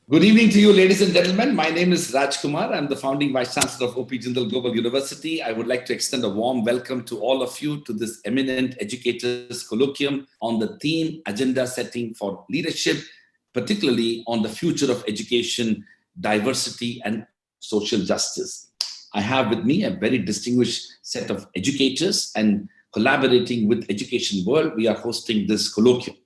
Good evening to you, ladies and gentlemen. My name is Raj Kumar. I'm the founding Vice Chancellor of OP Jindal Global University. I would like to extend a warm welcome to all of you to this Eminent Educators Colloquium on the theme Agenda Setting for Leadership, particularly on the future of education, diversity, and social justice. I have with me a very distinguished set of educators, and collaborating with Education World, we are hosting this colloquium.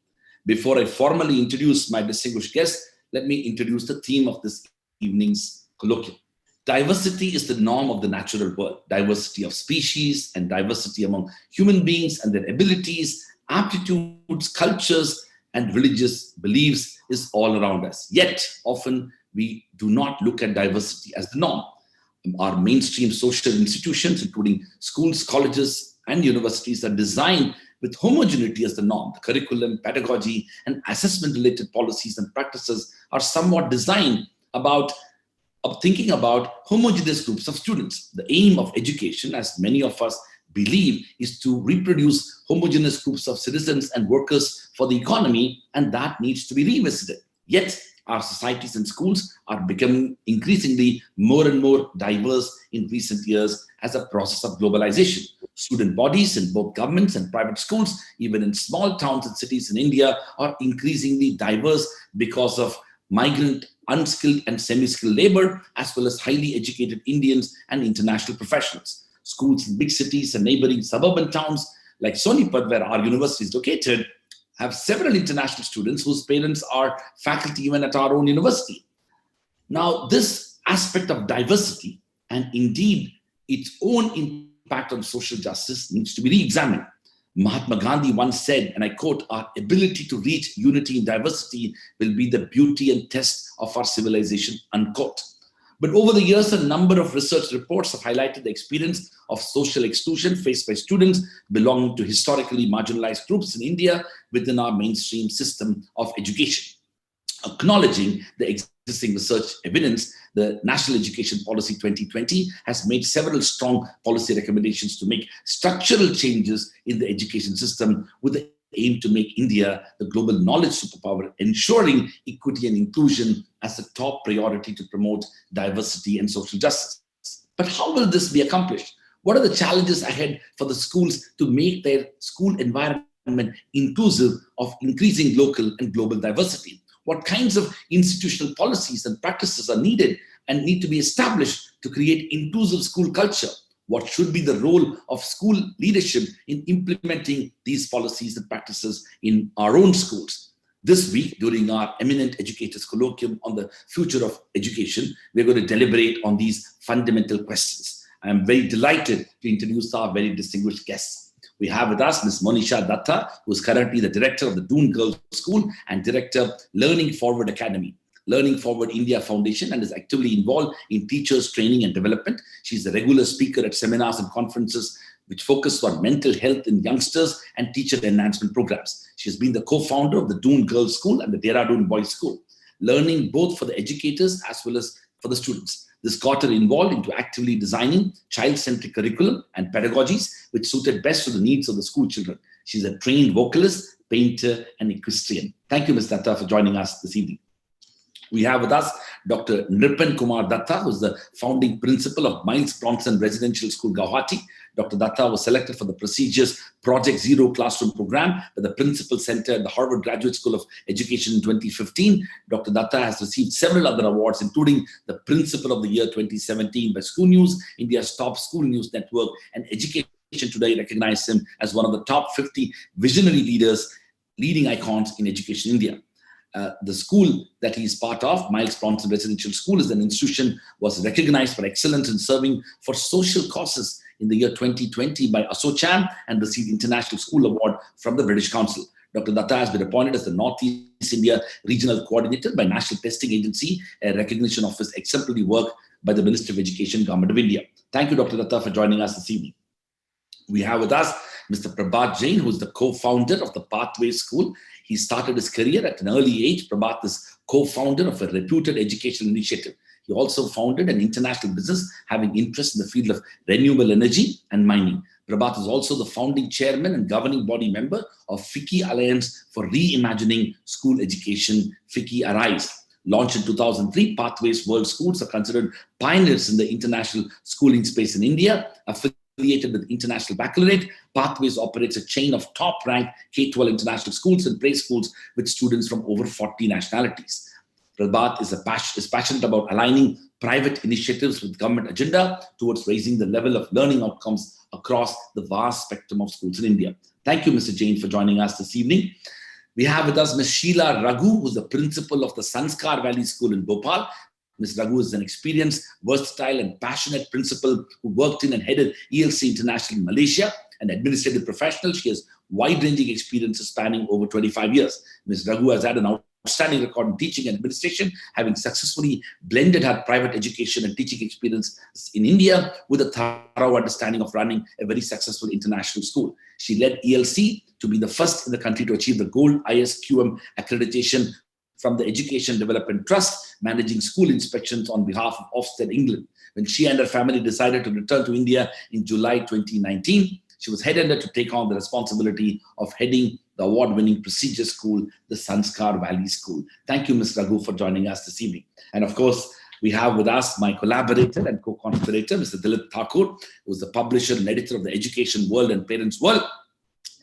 Before I formally introduce my distinguished guest, let me introduce the theme of this evening's colloquium. Diversity is the norm of the natural world. Diversity of species and diversity among human beings and their abilities, aptitudes, cultures, and religious beliefs is all around us. Yet, often we do not look at diversity as the norm. Our mainstream social institutions, including schools, colleges, and universities, are designed with homogeneity as the norm. The curriculum, pedagogy, and assessment-related policies and practices are somewhat designed of thinking about homogeneous groups of students. The aim of education, as many of us believe, is to reproduce homogeneous groups of citizens and workers for the economy, and that needs to be revisited. Yet, our societies and schools are becoming increasingly more and more diverse in recent years as a process of globalization. Student bodies in both governments and private schools, even in small towns and cities in India, are increasingly diverse because of migrant, unskilled and semi-skilled labor, as well as highly educated Indians and international professionals. Schools in big cities and neighboring suburban towns like Sonipat, where our university is located, have several international students whose parents are faculty even at our own university. Now, this aspect of diversity and indeed its own impact on social justice needs to be re-examined. Mahatma Gandhi once said, and I quote, "Our ability to reach unity in diversity will be the beauty and test of our civilization," unquote. But over the years, a number of research reports have highlighted the experience of social exclusion faced by students belonging to historically marginalized groups in India within our mainstream system of education. Acknowledging the existing research evidence, the National Education Policy 2020 has made several strong policy recommendations to make structural changes in the education system with the aim to make India the global knowledge superpower, ensuring equity and inclusion as a top priority to promote diversity and social justice. But how will this be accomplished? What are the challenges ahead for the schools to make their school environment inclusive of increasing local and global diversity? What kinds of institutional policies and practices are needed and need to be established to create inclusive school culture? What should be the role of school leadership in implementing these policies and practices in our own schools? This week, during our Eminent Educators Colloquium on the future of education, we're going to deliberate on these fundamental questions. I'm very delighted to introduce our very distinguished guests. We have with us Ms. Monisha Datta, who is currently the director of the Doon Girls School and director Learning Forward Academy, Learning Forward India Foundation, and is actively involved in teachers training and development. She's a regular speaker at seminars and conferences which focus on mental health in youngsters and teacher enhancement programs. She has been the co-founder of the Doon Girls School and the Dehradun Boys School, learning both for the educators as well as for the students. This got her involved into actively designing child-centric curriculum and pedagogies which suited best to the needs of the school children. She's a trained vocalist, painter, and equestrian. Thank you, Ms. Datta, for joining us this evening. We have with us Dr. Nripan Kumar Datta, who is the founding principal of Miles Bronson Residential School, Guwahati. Dr. Datta was selected for the prestigious Project Zero Classroom program by the Principal Center at the Harvard Graduate School of Education in 2015. Dr. Datta has received several other awards, including the Principal of the Year 2017 by School News, India's top school news network, and Education Today recognized him as one of the top 50 visionary leaders, leading icons in education in India. The school that he is part of, Miles Bronson Residential School, is an institution was recognized for excellence in serving for social causes in the year 2020 by ASSOCHAM and received International School Award from the British Council. Dr. Datta has been appointed as the Northeast India Regional Coordinator by National Testing Agency, a recognition of his exemplary work by the Ministry of Education, Government of India. Thank you, Dr. Datta, for joining us this evening. We have with us Mr. Prabhat Jain, who is the co-founder of the Pathway School. He started his career at an early age. Prabhat is co-founder of a reputed educational initiative. He also founded an international business having interest in the field of renewable energy and mining. Prabhat is also the founding chairman and governing body member of FICCI Alliance for Reimagining School Education, FICCI Arise. Launched in 2003, Pathways World Schools are considered pioneers in the international schooling space in India. Affiliated with International Baccalaureate, Pathways operates a chain of top-ranked K-12 international schools and preschools with students from over 40 nationalities. Prabhat is passionate about aligning private initiatives with government agenda towards raising the level of learning outcomes across the vast spectrum of schools in India. Thank you, Mr. Jain, for joining us this evening. We have with us Ms. Sheila Raghu, who's the principal of the Sanskar Valley School in Bhopal. Ms. Raghu is an experienced, versatile, and passionate principal who worked in and headed ELC International in Malaysia. An administrative professional, she has wide-ranging experiences spanning over 25 years. Ms. Raghu has had an outstanding record in teaching and administration, having successfully blended her private education and teaching experience in India with a thorough understanding of running a very successful international school. She led ELC to be the first in the country to achieve the Gold ISQM accreditation from the Education Development Trust, managing school inspections on behalf of Ofsted, England. When she and her family decided to return to India in July 2019, she was headhunted to take on the responsibility of heading the award-winning prestigious school, the Sanskar Valley School. Thank you, Ms. Raghu, for joining us this evening. And of course, we have with us my collaborator and co-conspirator, Mr. Dilip Thakur, who is the publisher and editor of the Education World and Parents World.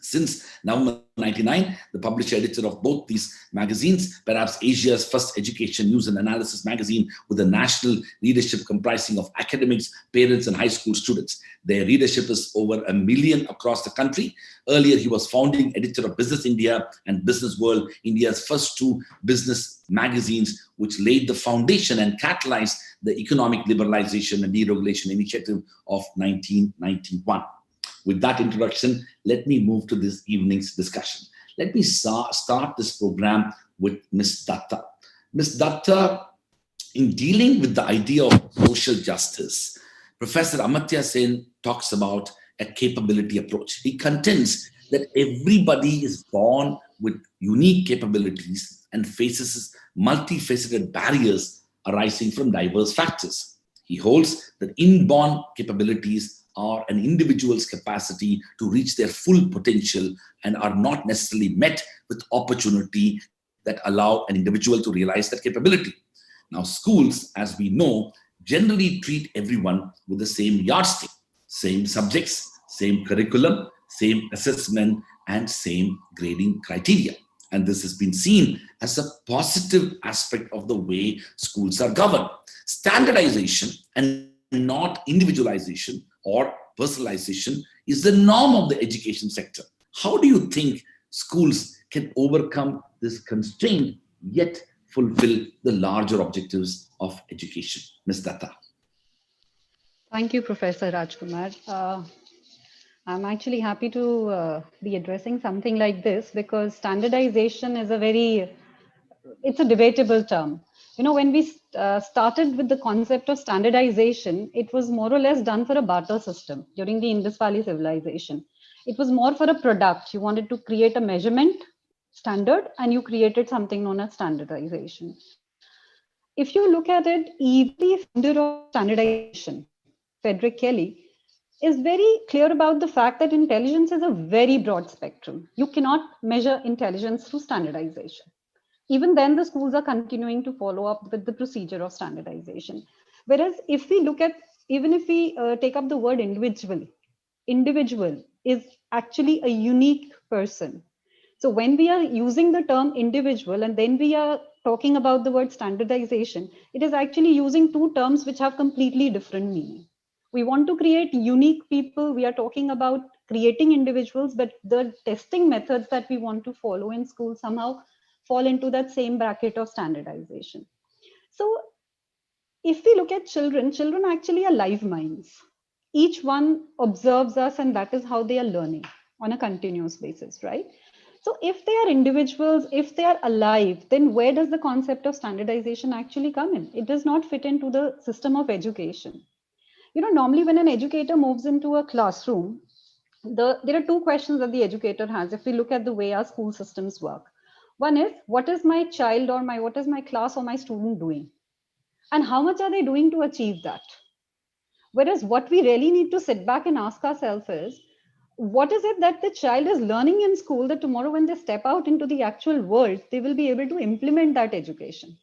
Since November 1999, the publisher editor of both these magazines, perhaps Asia's first education news and analysis magazine with a national readership comprising of academics, parents, and high school students. Their readership is over 1 million across the country. Earlier, he was founding editor of Business India and Business World, India's first two business magazines, which laid the foundation and catalyzed the economic liberalization and deregulation initiative of 1991. With that introduction, let me move to this evening's discussion. Let me start this program with Ms. Datta. Ms. Datta, in dealing with the idea of social justice, Professor Amartya Sen talks about a capability approach. He contends that everybody is born with unique capabilities and faces multifaceted barriers arising from diverse factors. He holds that inborn capabilities are an individual's capacity to reach their full potential and are not necessarily met with opportunity that allow an individual to realize that capability. Now, schools, as we know, generally treat everyone with the same yardstick, same subjects, same curriculum, same assessment, and same grading criteria. And this has been seen as a positive aspect of the way schools are governed. Standardization and not individualization or personalization is the norm of the education sector. How do you think schools can overcome this constraint yet fulfill the larger objectives of education? Ms. Datta. Thank you, Professor Rajkumar. I'm actually happy to be addressing something like this because standardization is it's a debatable term. You know, when we started with the concept of standardization, it was more or less done for a barter system during the Indus Valley civilization. It was more for a product. You wanted to create a measurement standard and you created something known as standardization. If you look at it, even the founder of standardization, Frederick Kelly, is very clear about the fact that intelligence is a very broad spectrum. You cannot measure intelligence through standardization. Even then, the schools are continuing to follow up with the procedure of standardization. Whereas if we look at, even if we take up the word individual is actually a unique person. So when we are using the term individual and then we are talking about the word standardization, it is actually using two terms which have completely different meaning. We want to create unique people. We are talking about creating individuals, but the testing methods that we want to follow in school somehow fall into that same bracket of standardization. So if we look at children actually are live minds. Each one observes us and that is how they are learning on a continuous basis, right? So if they are individuals, if they are alive, then where does the concept of standardization actually come in? It does not fit into the system of education. You know, normally when an educator moves into a classroom, there are two questions that the educator has if we look at the way our school systems work. One is, what is my child or what is my class or my student doing? And how much are they doing to achieve that? Whereas what we really need to sit back and ask ourselves is, what is it that the child is learning in school that tomorrow when they step out into the actual world, they will be able to implement that education?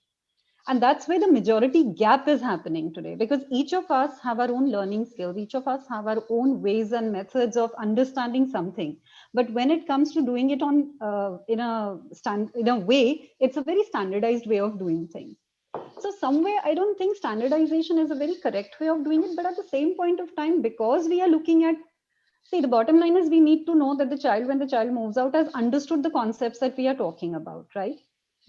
And that's where the majority gap is happening today, because each of us have our own learning skills, each of us have our own ways and methods of understanding something. But when it comes to doing it on in a way, it's a very standardized way of doing things. So somewhere I don't think standardization is a very correct way of doing it, but at the same point of time, because we are looking at, see, the bottom line is we need to know that the child, when the child moves out, has understood the concepts that we are talking about, right?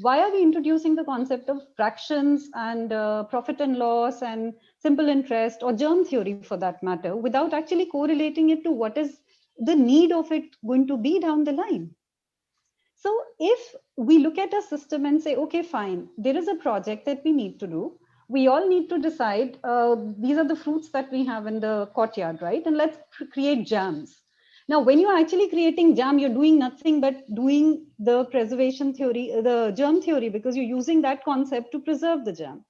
Why are we introducing the concept of fractions and profit and loss and simple interest or germ theory for that matter, without actually correlating it to what is the need of it going to be down the line? So if we look at a system and say, okay, fine, there is a project that we need to do. We all need to decide, these are the fruits that we have in the courtyard, right? And let's create jams. Now, when you're actually creating jam, you're doing nothing but doing the preservation theory, the germ theory, because you're using that concept to preserve the jam.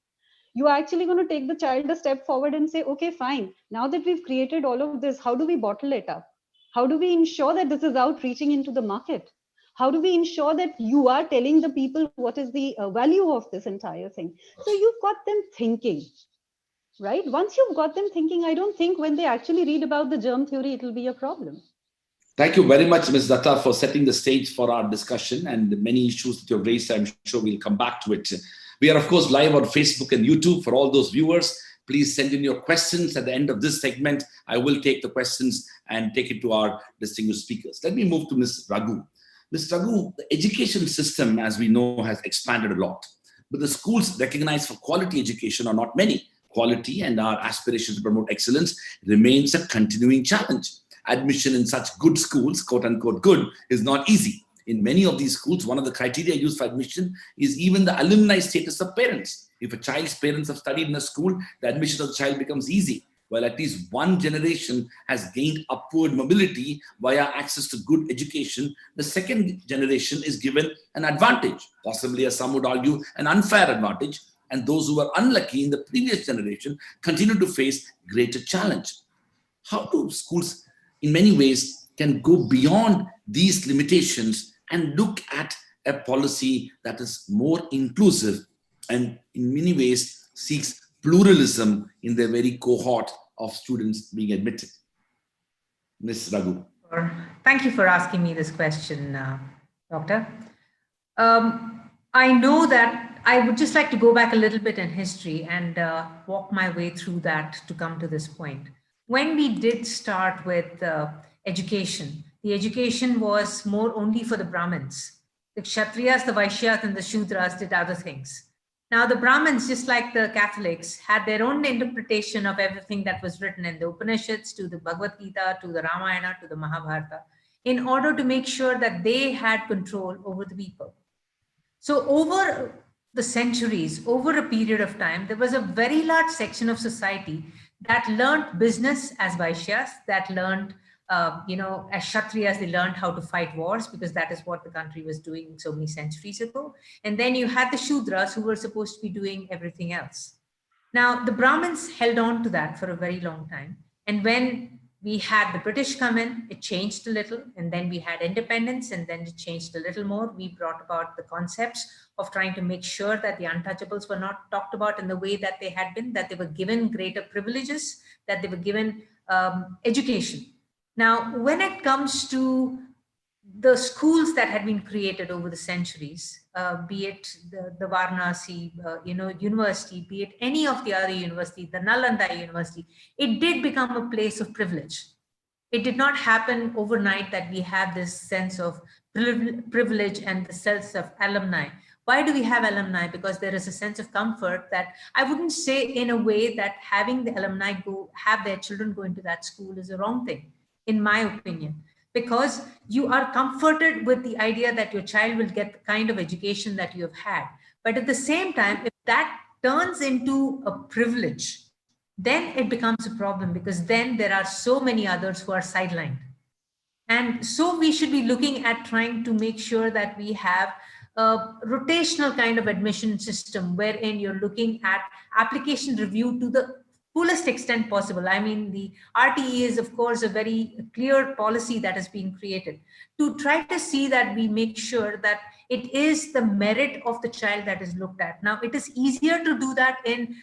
You're actually going to take the child a step forward and say, okay, fine, now that we've created all of this, how do we bottle it up? How do we ensure that this is out reaching into the market? How do we ensure that you are telling the people what is the value of this entire thing? So you've got them thinking, right? Once you've got them thinking, I don't think when they actually read about the germ theory, it'll be a problem. Thank you very much, Ms. Datta, for setting the stage for our discussion and the many issues that you've raised. I'm sure we'll come back to it. We are, of course, live on Facebook and YouTube for all those viewers. Please send in your questions at the end of this segment. I will take the questions and take it to our distinguished speakers. Let me move to Ms. Raghu. Ms. Raghu, the education system, as we know, has expanded a lot. But the schools recognized for quality education are not many. Quality and our aspirations to promote excellence remains a continuing challenge. Admission in such good schools, quote unquote good, is not easy. In many of these schools, one of the criteria used for admission is even the alumni status of parents. If a child's parents have studied in a school, the admission of the child becomes easy. While at least one generation has gained upward mobility via access to good education, the second generation is given an advantage, possibly, as some would argue, an unfair advantage, and those who were unlucky in the previous generation continue to face greater challenge. How do schools, in many ways, can go beyond these limitations and look at a policy that is more inclusive and in many ways seeks pluralism in their very cohort of students being admitted? Ms. Raghu. Thank you for asking me this question, Doctor. I know that I would just like to go back a little bit in history and walk my way through that to come to this point. When we did start with education, the education was more only for the Brahmins. The Kshatriyas, the Vaishyas, and the Shudras did other things. Now, the Brahmins, just like the Catholics, had their own interpretation of everything that was written in the Upanishads, to the Bhagavad Gita, to the Ramayana, to the Mahabharata, in order to make sure that they had control over the people. So over the centuries, over a period of time, there was a very large section of society that learned business as Vaishyas, that learned as Kshatriyas, they learned how to fight wars because that is what the country was doing so many centuries ago. And then you had the Shudras who were supposed to be doing everything else. Now, the Brahmins held on to that for a very long time. And when we had the British come in, it changed a little. And then we had independence, and then it changed a little more. We brought about the concepts of trying to make sure that the untouchables were not talked about in the way that they had been, that they were given greater privileges, that they were given education. Now, when it comes to the schools that had been created over the centuries, be it the Varanasi, university, be it any of the other universities, the Nalanda University, it did become a place of privilege. It did not happen overnight that we had this sense of privilege and the sense of alumni. Why do we have alumni? Because there is a sense of comfort that I wouldn't say in a way that having the alumni have their children go into that school is a wrong thing, in my opinion, because you are comforted with the idea that your child will get the kind of education that you have had. But at the same time, if that turns into a privilege, then it becomes a problem, because then there are so many others who are sidelined. And so we should be looking at trying to make sure that we have a rotational kind of admission system wherein you're looking at application review to the fullest extent possible. I mean, the RTE is, of course, a very clear policy that has been created. to try to see that we make sure that it is the merit of the child that is looked at. Now, it is easier to do that in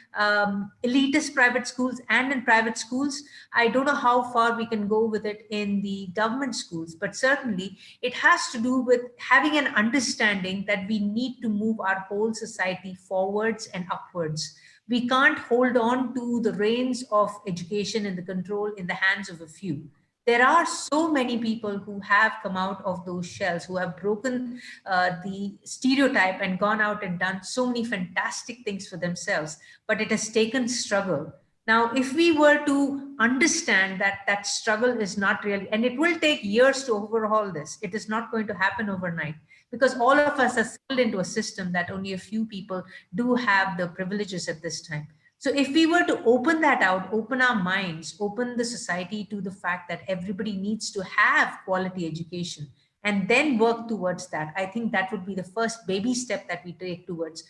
elitist private schools and in private schools. I don't know how far we can go with it in the government schools, but certainly it has to do with having an understanding that we need to move our whole society forwards and upwards. We can't hold on to the reins of education and the control in the hands of a few. There are so many people who have come out of those shells, who have broken the stereotype and gone out and done so many fantastic things for themselves, but it has taken struggle. Now, if we were to understand that that struggle is not really, and it will take years to overhaul this, it is not going to happen overnight, because all of us are settled into a system that only a few people do have the privileges at this time. So if we were to open that out, open our minds, open the society to the fact that everybody needs to have quality education, and then work towards that, I think that would be the first baby step that we take towards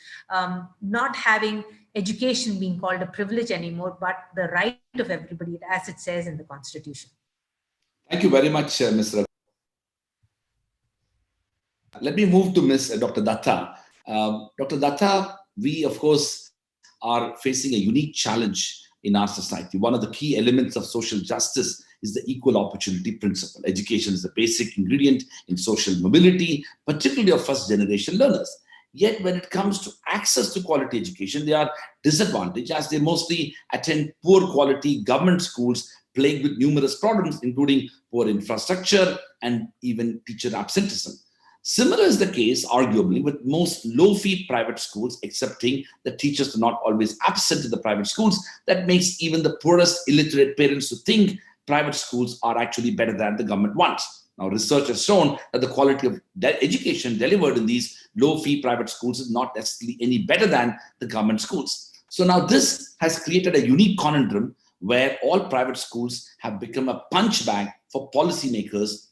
not having education being called a privilege anymore, but the right of everybody, as it says in the Constitution. Thank you very much, Ms. Ravi. Let me move to Ms. Dr. Datta. Dr. Datta, we, of course, are facing a unique challenge in our society. One of the key elements of social justice is the equal opportunity principle. Education is the basic ingredient in social mobility, particularly of first-generation learners. Yet when it comes to access to quality education, they are disadvantaged as they mostly attend poor quality government schools plagued with numerous problems, including poor infrastructure and even teacher absenteeism. Similar is the case, arguably, with most low-fee private schools, accepting that teachers are not always absent in the private schools. That makes even the poorest illiterate parents to think private schools are actually better than the government ones. Now, research has shown that the quality of education delivered in these low-fee private schools is not necessarily any better than the government schools. So now this has created a unique conundrum where all private schools have become a punch bag for policymakers,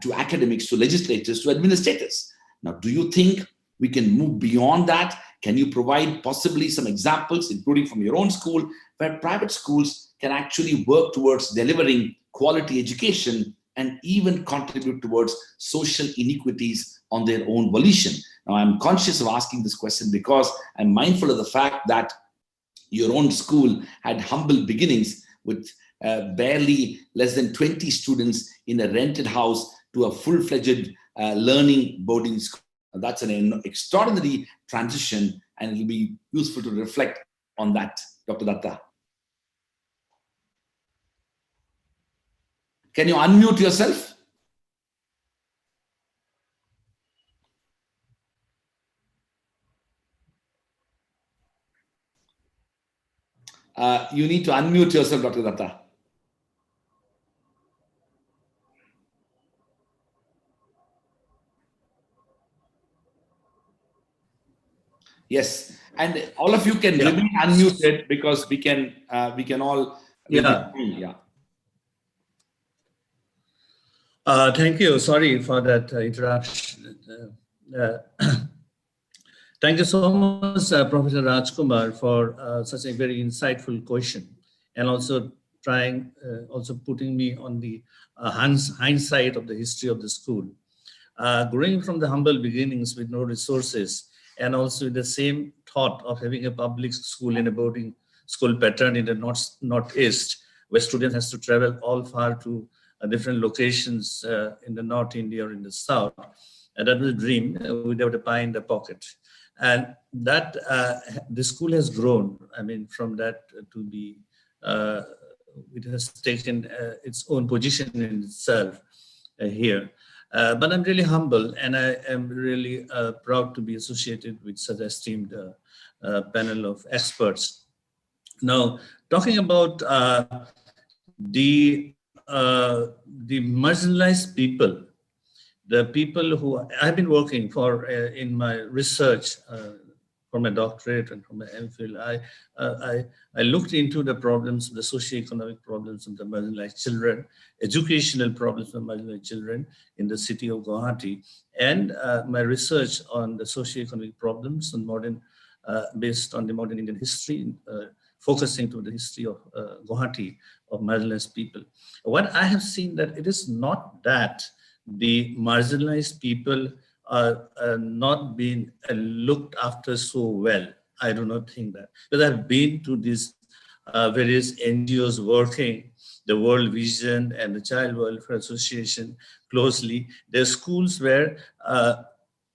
to academics, to legislators, to administrators. Now, do you think we can move beyond that? Can you provide possibly some examples, including from your own school, where private schools can actually work towards delivering quality education and even contribute towards social inequities on their own volition? Now, I'm conscious of asking this question because I'm mindful of the fact that your own school had humble beginnings with barely less than 20 students in a rented house to a full-fledged learning boarding school. That's an extraordinary transition, and it will be useful to reflect on that, Dr. Datta. Can you unmute yourself? You need to unmute yourself, Dr. Datta. Yes, and all of you can remain unmuted because we can all. Yeah. Thank you. Sorry for that interruption. Thank you so much, Professor Rajkumar, for such a very insightful question, and also putting me on the hindsight of the history of the school. Growing from the humble beginnings with no resources, and also with the same thought of having a public school in a boarding school pattern in the northeast, where students has to travel all far to different locations in the North India or in the South. And that was a dream without a pie in the pocket. And that the school has grown. I mean, from that to be, it has taken its own position in itself here. But I'm really humble, and I am really proud to be associated with such esteemed panel of experts. Now, talking about the marginalized people, the people who I've been working for in my research for my doctorate and for my MPhil, I looked into the problems, the socioeconomic problems of the marginalized children, educational problems of marginalized children in the city of Guwahati, and my research on the socioeconomic problems on based on the modern Indian history, focusing to the history of Guwahati, of marginalized people. What I have seen that it is not that the marginalized people are not being looked after so well. I do not think that. Because I've been to these various NGOs working, the World Vision and the Child Welfare Association closely. There are schools where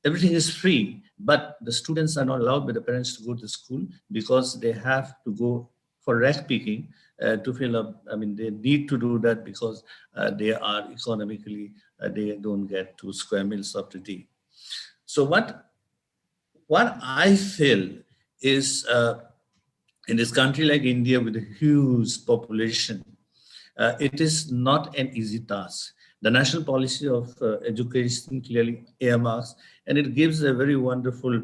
everything is free, but the students are not allowed by the parents to go to school because they have to go for rag picking to fill up. I mean, they need to do that because they are economically, they don't get 2 square meals of the day. So what I feel is in this country like India with a huge population, it is not an easy task. The national policy of education clearly earmarks, and it gives a very wonderful,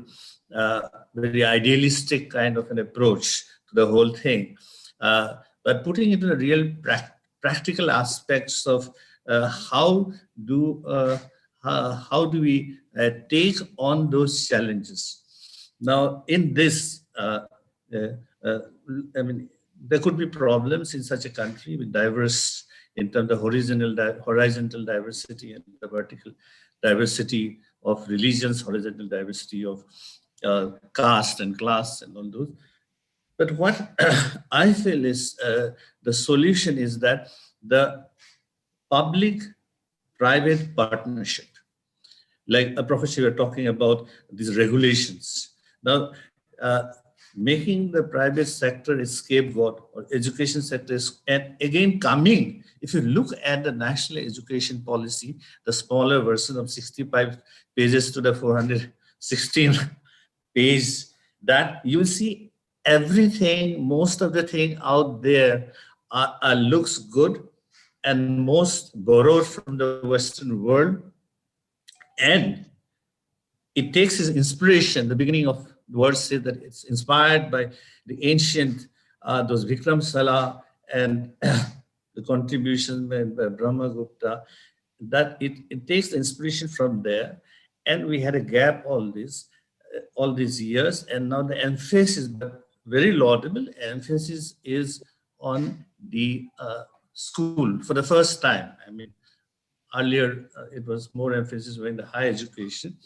very idealistic kind of an approach to the whole thing. But putting into the real practical aspects of how do we take on those challenges. Now, in this, I mean, there could be problems in such a country with diverse, in terms of horizontal diversity and the vertical diversity of religions, horizontal diversity of caste and class and all those. But what I feel is the solution is that the public-private partnership, like a professor, you were talking about these regulations. Now, making the private sector a scapegoat or education sector is, and again coming, if you look at the national education policy, the smaller version of 65 pages to the 416 page, that you will see everything, most of the thing out there looks good and most borrowed from the Western world. And it takes its inspiration. The beginning of the word says that it's inspired by the ancient, those Vikram Salah and the contribution by Brahmagupta, that it takes the inspiration from there. And we had a gap all these years. And now the emphasis, but very laudable emphasis, is on the school for the first time. I mean, earlier, it was more emphasis on the higher education,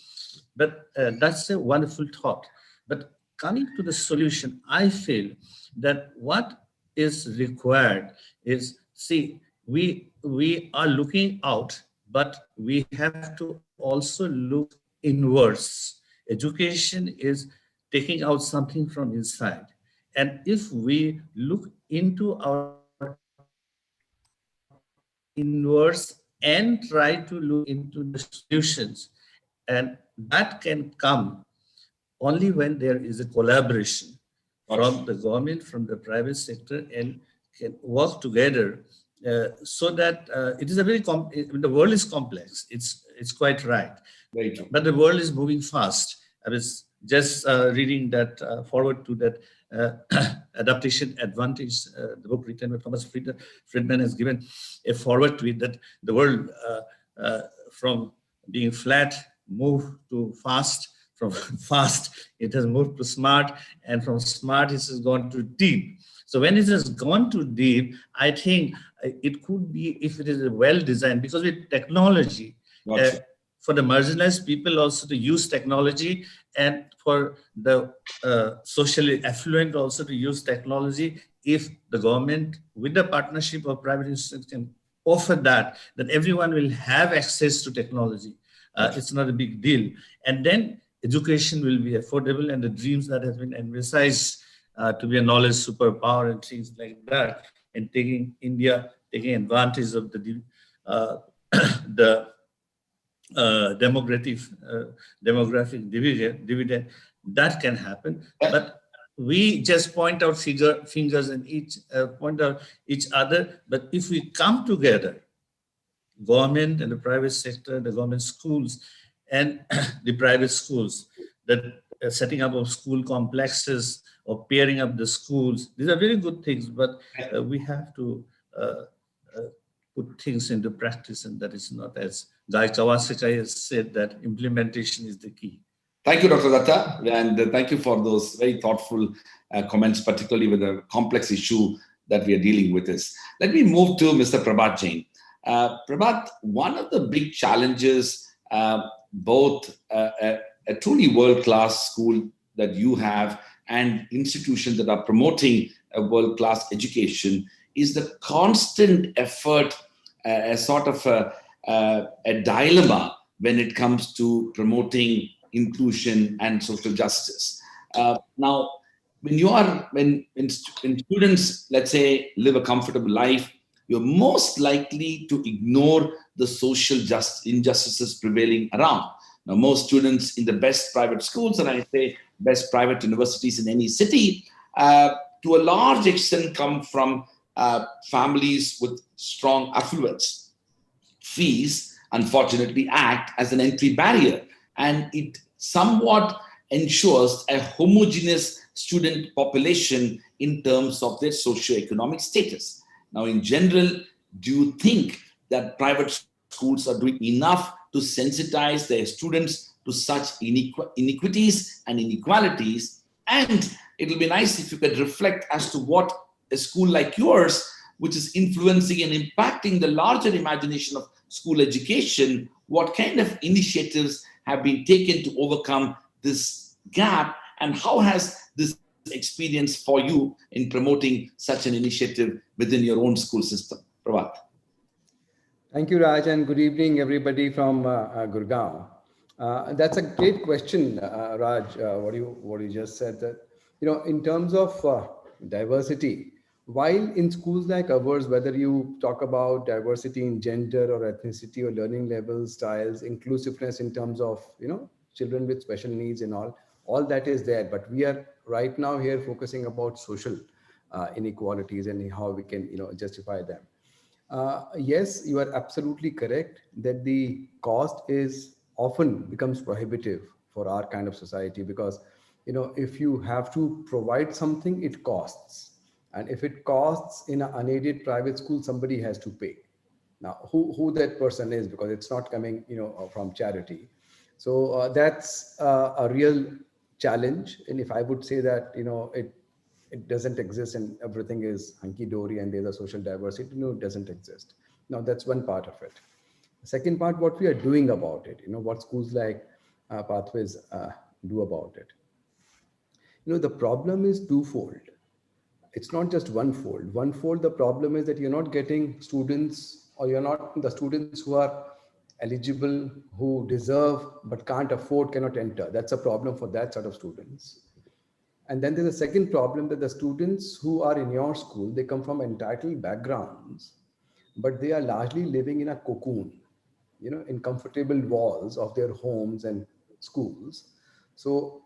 but that's a wonderful thought. But coming to the solution, I feel that what is required is, see, we are looking out, but we have to also look inwards. Education is taking out something from inside. And if we look into our inwards and try to look into the solutions, and that can come only when there is a collaboration from the government, from the private sector, and can work together so that it is a very the world is complex. It's quite right. Very true. But the world is moving fast. I was just reading that forward to that adaptation advantage, the book written by Thomas Friedman has given a forward to it, that the world from being flat moved to fast, from fast it has moved to smart, and from smart it has gone to deep. So when it has gone to deep, I think it could be, if it is well designed, because with technology, for the marginalized people also to use technology, and for the socially affluent also to use technology, if the government with the partnership of private institutions can offer that everyone will have access to technology, it's not a big deal. And then education will be affordable, and the dreams that have been envisaged to be a knowledge superpower and things like that, and taking India, taking advantage of the demographic dividend, that can happen. But we just point out fingers and point out each other. But if we come together, government and the private sector, the government schools and the private schools, that setting up of school complexes or pairing up the schools, these are very good things, but we have to put things into practice, and that is not, as Guy Kawasaki has said, that implementation is the key. Thank you, Dr. Datta, and thank you for those very thoughtful comments, particularly with the complex issue that we are dealing with. Let me move to Mr. Prabhat Jain. Prabhat, one of the big challenges, both a truly world-class school that you have and institutions that are promoting a world-class education, is the constant effort, a sort of a dilemma when it comes to promoting inclusion and social justice. Now, when students, let's say, live a comfortable life, you're most likely to ignore the social injustices prevailing around. Now, most students in the best private schools, and I say best private universities in any city, to a large extent come from families with strong affluence. Fees, unfortunately, act as an entry barrier, and it somewhat ensures a homogeneous student population in terms of their socioeconomic status. Now, in general, do you think that private schools are doing enough to sensitize their students to such inequities and inequalities? And it'll be nice if you could reflect as to what a school like yours, which is influencing and impacting the larger imagination of school education, what kind of initiatives have been taken to overcome this gap, and how has this experience for you in promoting such an initiative within your own school system? Prabhat. Thank you, Raj, and good evening, everybody from Gurgaon. That's a great question, Raj. What you just said, that in terms of diversity, while in schools like ours, whether you talk about diversity in gender or ethnicity or learning levels, styles, inclusiveness in terms of children with special needs and all that is there. But we are right now here focusing about social inequalities and how we can justify them. Yes, you are absolutely correct that the cost is often becomes prohibitive for our kind of society, because if you have to provide something, it costs, and if it costs in an unaided private school, somebody has to pay. Now, who that person is, because it's not coming from charity. So that's a real challenge, and if I would say that it doesn't exist and everything is hunky-dory and there's a social diversity. No, it doesn't exist. Now, that's one part of it. The second part, what we are doing about it, what schools like Pathways do about it. The problem is twofold. It's not just one fold. One fold, the problem is that you're not getting students, or you're not the students who are eligible, who deserve, but can't afford, cannot enter. That's a problem for that sort of students. And then there's a second problem, that the students who are in your school, they come from entitled backgrounds, but they are largely living in a cocoon, in comfortable walls of their homes and schools. So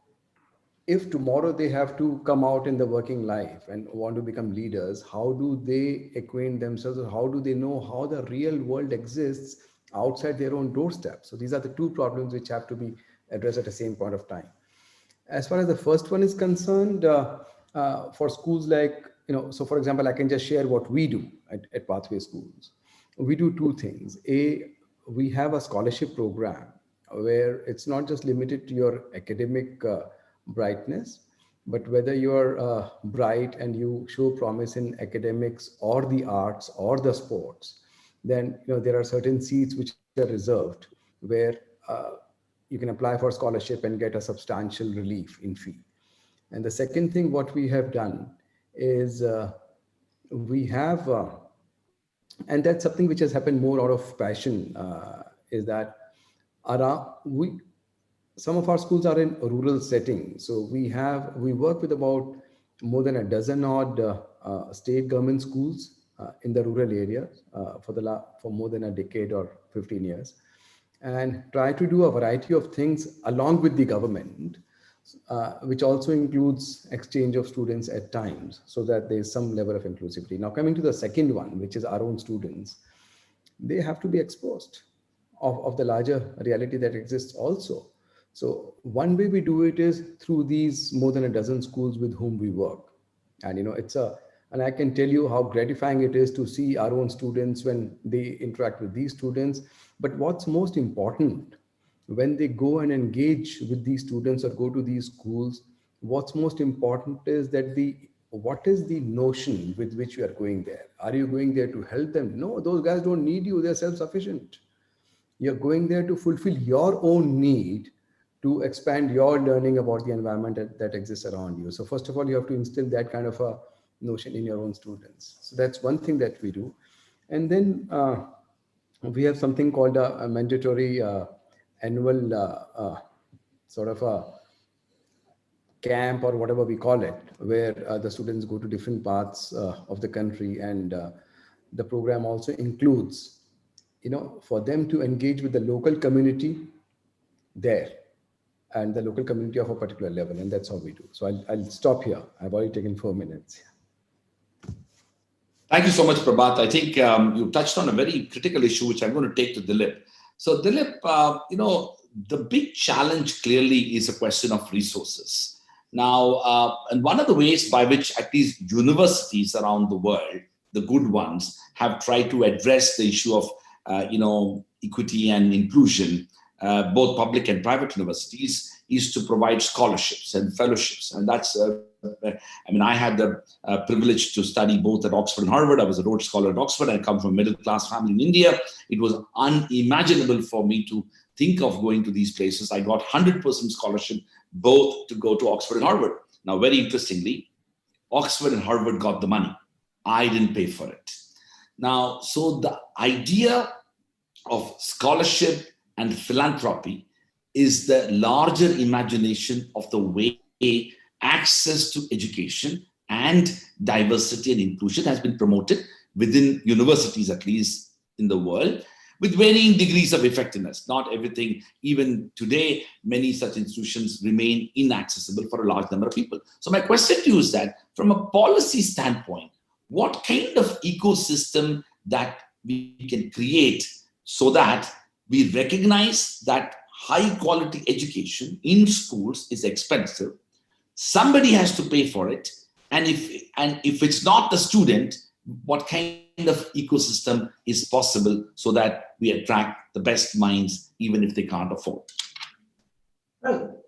if tomorrow they have to come out in the working life and want to become leaders, how do they acquaint themselves, or how do they know how the real world exists outside their own doorstep? So these are the two problems which have to be addressed at the same point of time. As far as the first one is concerned, for schools like, so for example, I can just share what we do at Pathway Schools. We do two things. We have a scholarship program where it's not just limited to your academic brightness, but whether you're bright and you show promise in academics or the arts or the sports, then there are certain seats which are reserved where you can apply for scholarship and get a substantial relief in fee. And the second thing, what we have done is we have, and that's something which has happened more out of passion, is that some of our schools are in a rural setting. So we work with about more than a dozen odd state government schools in the rural areas for more than a decade or 15 years. And try to do a variety of things along with the government, which also includes exchange of students at times, so that there's some level of inclusivity. Now, coming to the second one, which is our own students, they have to be exposed of the larger reality that exists also. So one way we do it is through these more than a dozen schools with whom we work. And and I can tell you how gratifying it is to see our own students when they interact with these students. But what's most important, when they go and engage with these students or go to these schools, what's most important is that the what is the notion with which you are going there? Are you going there to help them? No, those guys don't need you. They're self-sufficient. You're going there to fulfill your own need to expand your learning about the environment that exists around you. So first of all, you have to instill that kind of a notion in your own students. So that's one thing that we do. And then we have something called a mandatory annual sort of a camp or whatever we call it, where the students go to different parts of the country, and the program also includes, for them to engage with the local community there and the local community of a particular level, and that's how we do. So I'll stop here. I've already taken 4 minutes. Thank you so much, Prabhat. I think you touched on a very critical issue, which I'm going to take to Dilip. So Dilip, the big challenge clearly is a question of resources. Now, and one of the ways by which at least universities around the world, the good ones, have tried to address the issue of, equity and inclusion, both public and private universities, is to provide scholarships and fellowships. And that's, I had the privilege to study both at Oxford and Harvard. I was a Rhodes Scholar at Oxford. I come from a middle-class family in India. It was unimaginable for me to think of going to these places. I got 100% scholarship, both to go to Oxford and Harvard. Now, very interestingly, Oxford and Harvard got the money. I didn't pay for it. Now, so the idea of scholarship and philanthropy is the larger imagination of the way access to education and diversity and inclusion has been promoted within universities, at least in the world, with varying degrees of effectiveness. Not everything, even today, many such institutions remain inaccessible for a large number of people. So my question to you is that from a policy standpoint, what kind of ecosystem that we can create so that we recognize that high quality education in schools is expensive. Somebody has to pay for it. And if it's not the student, what kind of ecosystem is possible so that we attract the best minds, even if they can't afford? Well,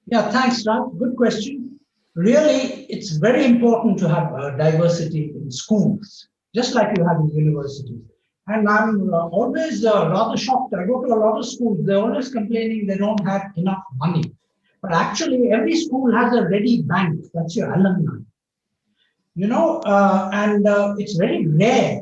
yeah, thanks, Raj. Good question. Really, it's very important to have diversity in schools, just like you have in universities. And I'm always rather shocked. I go to a lot of schools. They're always complaining they don't have enough money. But actually, every school has a ready bank. That's your alumni. It's very rare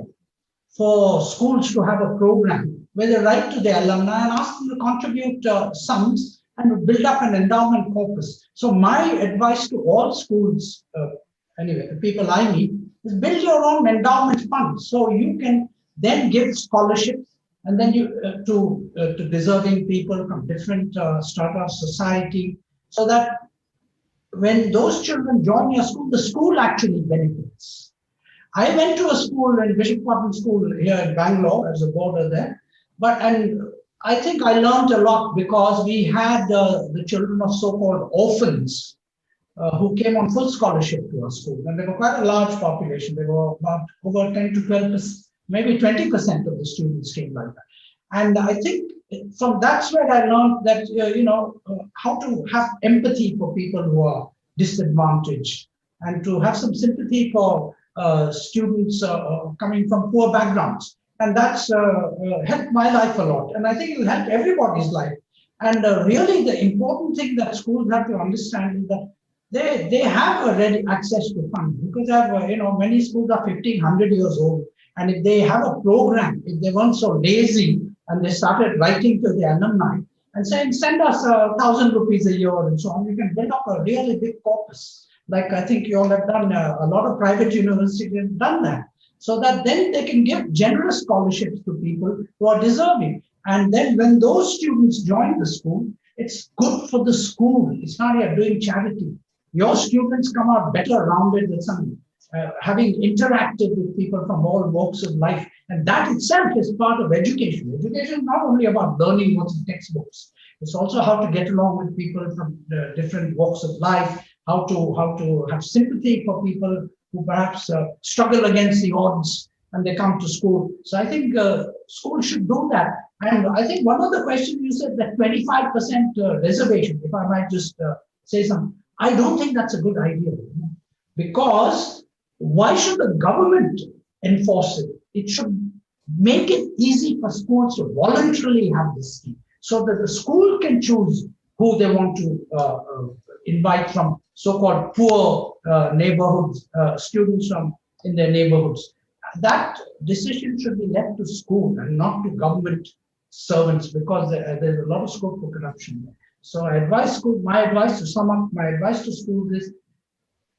for schools to have a program where they write to the alumni and ask them to contribute sums and build up an endowment corpus. So my advice to all schools, the people I meet, is build your own endowment fund so you can then give scholarships and then to deserving people from different strata of society, so that when those children join your school, the school actually benefits. I went to a school in Bishopatnam School here in Bangalore as a boarder there, and I think I learned a lot because we had the children of so-called orphans who came on full scholarship to our school, and they were quite a large population. They were about over 10 to 12%. Maybe 20% of the students came like that. And I think from that's where I learned that, how to have empathy for people who are disadvantaged and to have some sympathy for students coming from poor backgrounds. And that's helped my life a lot. And I think it will help everybody's life. And really the important thing that schools have to understand is that they have a ready access to funds, because many schools are 50, 100 years old. And if they have a program, if they weren't so lazy and they started writing to the alumni and saying, send us 1,000 rupees a year and so on, we can build up a really big corpus. Like I think you all have done, a lot of private universities have done that. So that then they can give generous scholarships to people who are deserving. And then when those students join the school, it's good for the school. It's not you're doing charity. Your students come out better rounded than some having interacted with people from all walks of life. And that itself is part of education. Education is not only about learning what's in textbooks. It's also how to get along with people from different walks of life, how to have sympathy for people who perhaps struggle against the odds and they come to school. So I think schools should do that. And I think one of the questions you said, that 25% reservation, if I might just say something, I don't think that's a good idea. because why should the government enforce it? It should make it easy for schools to voluntarily have this scheme so that the school can choose who they want to invite from so-called poor neighborhoods, students from in their neighborhoods. That decision should be left to school and not to government servants, because there's a lot of scope for corruption there. So I advise school, my advice to sum up, my advice to schools is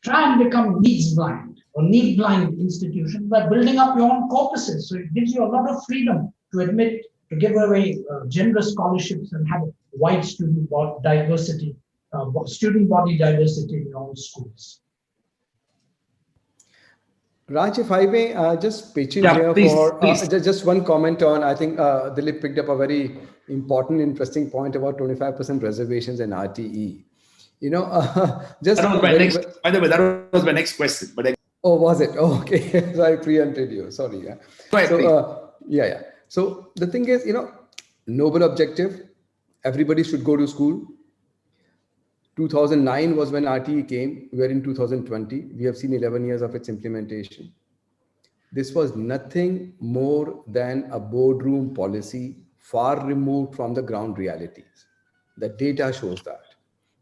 try and become needs blind or need blind institution by building up your own corpuses. So it gives you a lot of freedom to admit, to give away generous scholarships and have a wide student diversity, student body diversity in your own schools. Raj, if I may just pitch in here please, for please. Just one comment on, I think Dilip picked up a very important, interesting point about 25% reservations and RTE. You know, just that was my next, by the way, that was my next question. But oh, was it? Oh, okay. So I preempted you. Sorry. Yeah. Yeah. So the thing is, you know, noble objective. Everybody should go to school. 2009 was when RTE came. We are in 2020. We have seen 11 years of its implementation. This was nothing more than a boardroom policy, far removed from the ground realities. The data shows that.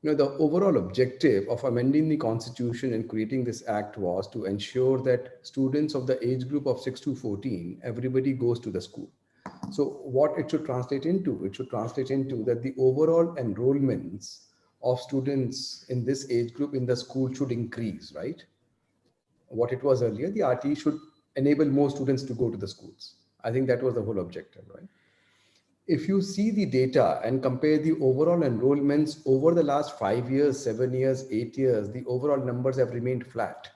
You know, the overall objective of amending the constitution and creating this act was to ensure that students of the age group of 6 to 14, everybody goes to the school. So what it should translate into? It should translate into that the overall enrollments of students in this age group in the school should increase, right? What it was earlier, the RTE should enable more students to go to the schools. I think that was the whole objective, right? If you see the data and compare the overall enrollments over the last 5 years, 7 years, 8 years, the overall numbers have remained flat.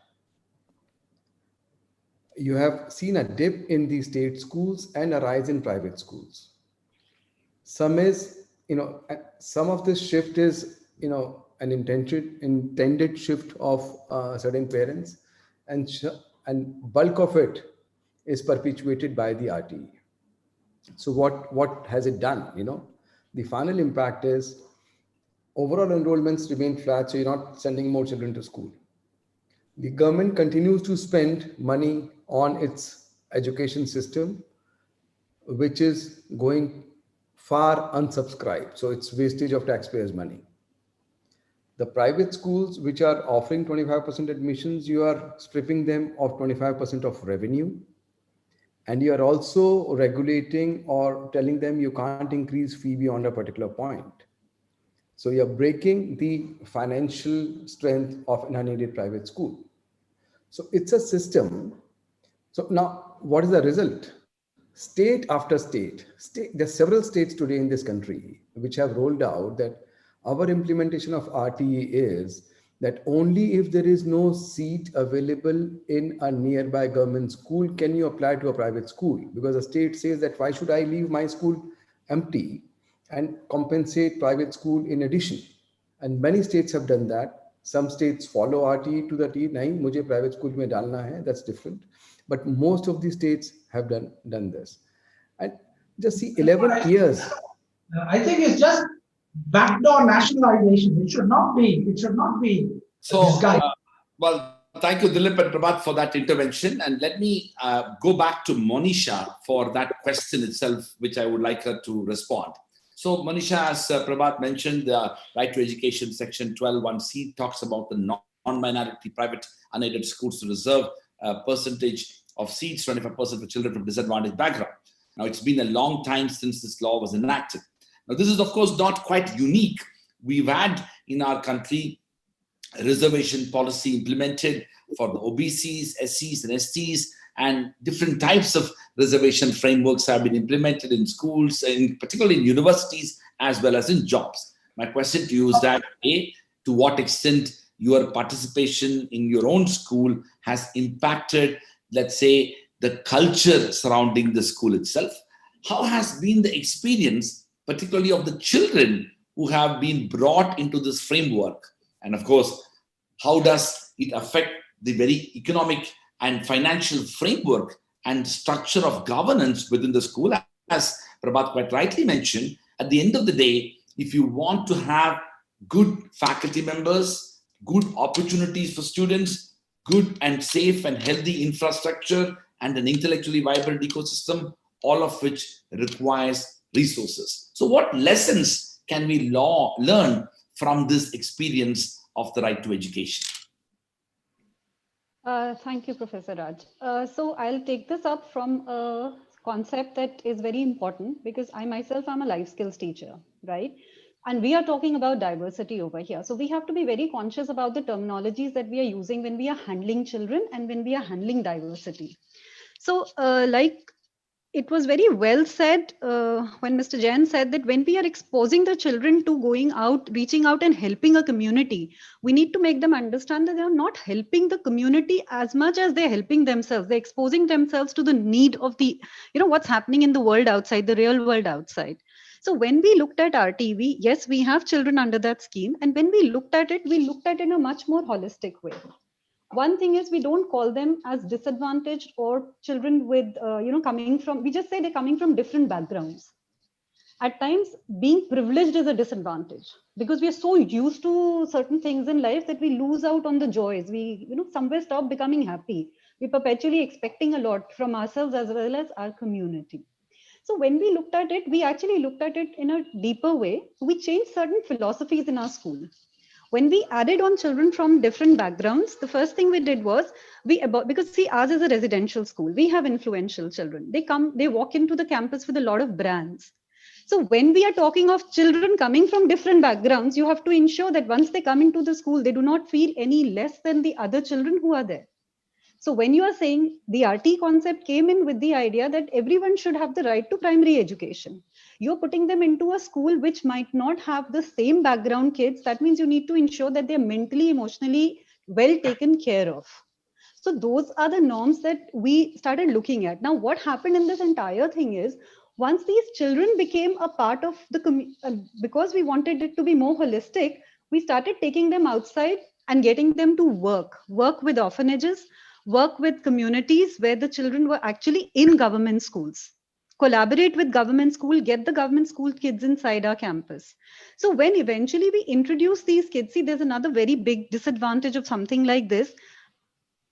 You have seen a dip in the state schools and a rise in private schools. Some of this shift is, an intended shift of certain parents, and bulk of it is perpetuated by the RTE. So what has it done? The final impact is overall enrollments remain flat, so you're not sending more children to school. The government continues to spend money on its education system, which is going far unsubscribed. So it's wastage of taxpayers' money. The private schools which are offering 25% admissions, you are stripping them of 25% of revenue. And you are also regulating or telling them you can't increase fee beyond a particular point. So you're breaking the financial strength of an unaided private school. So it's a system. So now what is the result? State after state, there are several states today in this country which have rolled out that our implementation of RTE is that only if there is no seat available in a nearby government school can you apply to a private school, because the state says that why should I leave my school empty and compensate private school in addition. And many states have done that. Some states follow RTE to the T. Nahin, mujhe private school mein dalna hai, that's different. But most of the states have done this. And just see 11 years. I think it's just backdoor nationalization. It should not be. So, well, thank you, Dilip and Prabhat, for that intervention. And let me go back to Monisha for that question itself, which I would like her to respond. So, Monisha, as Prabhat mentioned, the Right to Education Section 12(1)(c) talks about the non-minority private unaided schools to reserve a percentage of seats, 25% for children from disadvantaged background. Now, it's been a long time since this law was enacted. Now, this is, of course, not quite unique. We've had in our country a reservation policy implemented for the OBCs, SCs, and STs, and different types of reservation frameworks have been implemented in schools, particularly in universities, as well as in jobs. My question to you is that, A, to what extent your participation in your own school has impacted, let's say, the culture surrounding the school itself? How has been the experience, particularly of the children who have been brought into this framework? And of course, how does it affect the very economic and financial framework and structure of governance within the school? As Prabhat quite rightly mentioned, at the end of the day, if you want to have good faculty members, good opportunities for students, good and safe and healthy infrastructure, and an intellectually vibrant ecosystem, all of which requires resources. So what lessons can we learn from this experience of the right to education? Thank you, Professor Raj. So I'll take this up from a concept that is very important, because I myself am a life skills teacher, right? And we are talking about diversity over here. So we have to be very conscious about the terminologies that we are using when we are handling children and when we are handling diversity. So like it was very well said when Mr. Jain said that when we are exposing the children to going out, reaching out and helping a community, we need to make them understand that they are not helping the community as much as they're helping themselves. They're exposing themselves to the need of the, what's happening in the world outside, the real world outside. So when we looked at RTV, yes, we have children under that scheme. And when we looked at it in a much more holistic way. One thing is, we don't call them as disadvantaged or children with coming from, we just say they're coming from different backgrounds. At times being privileged is a disadvantage, because we are so used to certain things in life that we lose out on the joys. We somewhere stop becoming happy. We're perpetually expecting a lot from ourselves as well as our community. So when we looked at it, we actually looked at it in a deeper way. We changed certain philosophies in our school. When we added on children from different backgrounds, the first thing we did was because see, ours is a residential school. We have influential children. They walk into the campus with a lot of brands. So when we are talking of children coming from different backgrounds, you have to ensure that once they come into the school, they do not feel any less than the other children who are there. So when you are saying the RT concept came in with the idea that everyone should have the right to primary education, you're putting them into a school which might not have the same background kids. That means you need to ensure that they're mentally, emotionally well taken care of. So those are the norms that we started looking at. Now, what happened in this entire thing is, once these children became a part of the community, because we wanted it to be more holistic, we started taking them outside and getting them to work with orphanages, work with communities where the children were actually in government schools, collaborate with government school, get the government school kids inside our campus. So when eventually we introduce these kids, see, there's another very big disadvantage of something like this.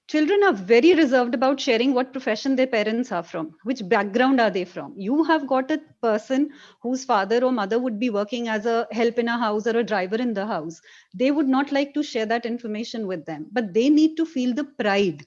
Children are very reserved about sharing what profession their parents are from, which background are they from. You have got a person whose father or mother would be working as a help in a house or a driver in the house. They would not like to share that information with them, but they need to feel the pride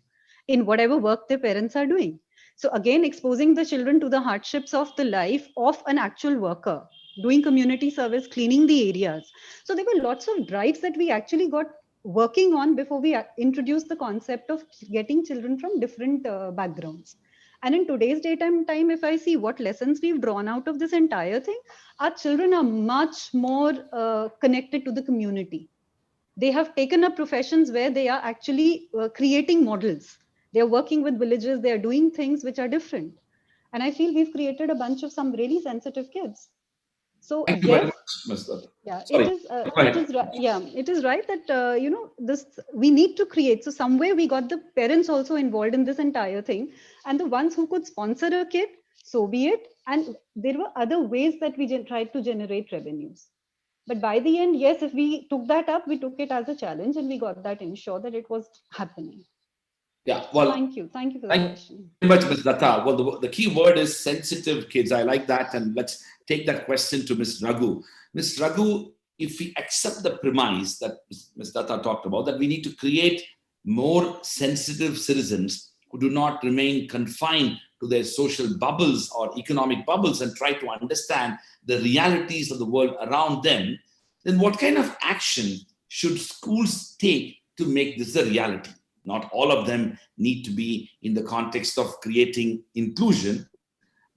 in whatever work their parents are doing. So again, exposing the children to the hardships of the life of an actual worker, doing community service, cleaning the areas. So there were lots of drives that we actually got working on before we introduced the concept of getting children from different backgrounds. And in today's date and time, if I see what lessons we've drawn out of this entire thing, our children are much more connected to the community. They have taken up professions where they are actually creating models. They're working with villages, they're doing things which are different. And I feel we've created a bunch of some really sensitive kids. So Thank you very yes, much, Ms. Datta. yeah, Sorry, go ahead. it is right that this we need to create. So somewhere we got the parents also involved in this entire thing, and the ones who could sponsor a kid, so be it. And there were other ways that we tried to generate revenues. But by the end, yes, if we took that up, we took it as a challenge, and we got that ensure that it was happening. Yeah, So well, thank you for the thank question. you very much, Ms. Datta. Well, the key word is sensitive kids. I like that. And let's take that question to Ms. Raghu. Ms. Raghu, if we accept the premise that Ms. Datta talked about, that we need to create more sensitive citizens who do not remain confined to their social bubbles or economic bubbles and try to understand the realities of the world around them, then what kind of action should schools take to make this a reality? Not all of them need to be in the context of creating inclusion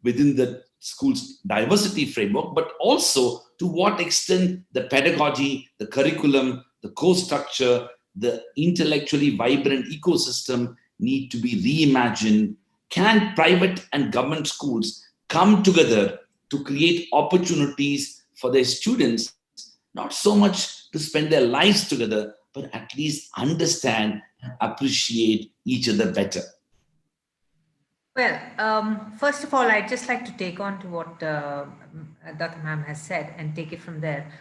within the school's diversity framework, but also to what extent the pedagogy, the curriculum, the course structure, the intellectually vibrant ecosystem need to be reimagined. Can private and government schools come together to create opportunities for their students, not so much to spend their lives together, but at least understand and appreciate each other better? Well, first of all, I'd just like to take on to what Dr. Ma'am has said and take it from there.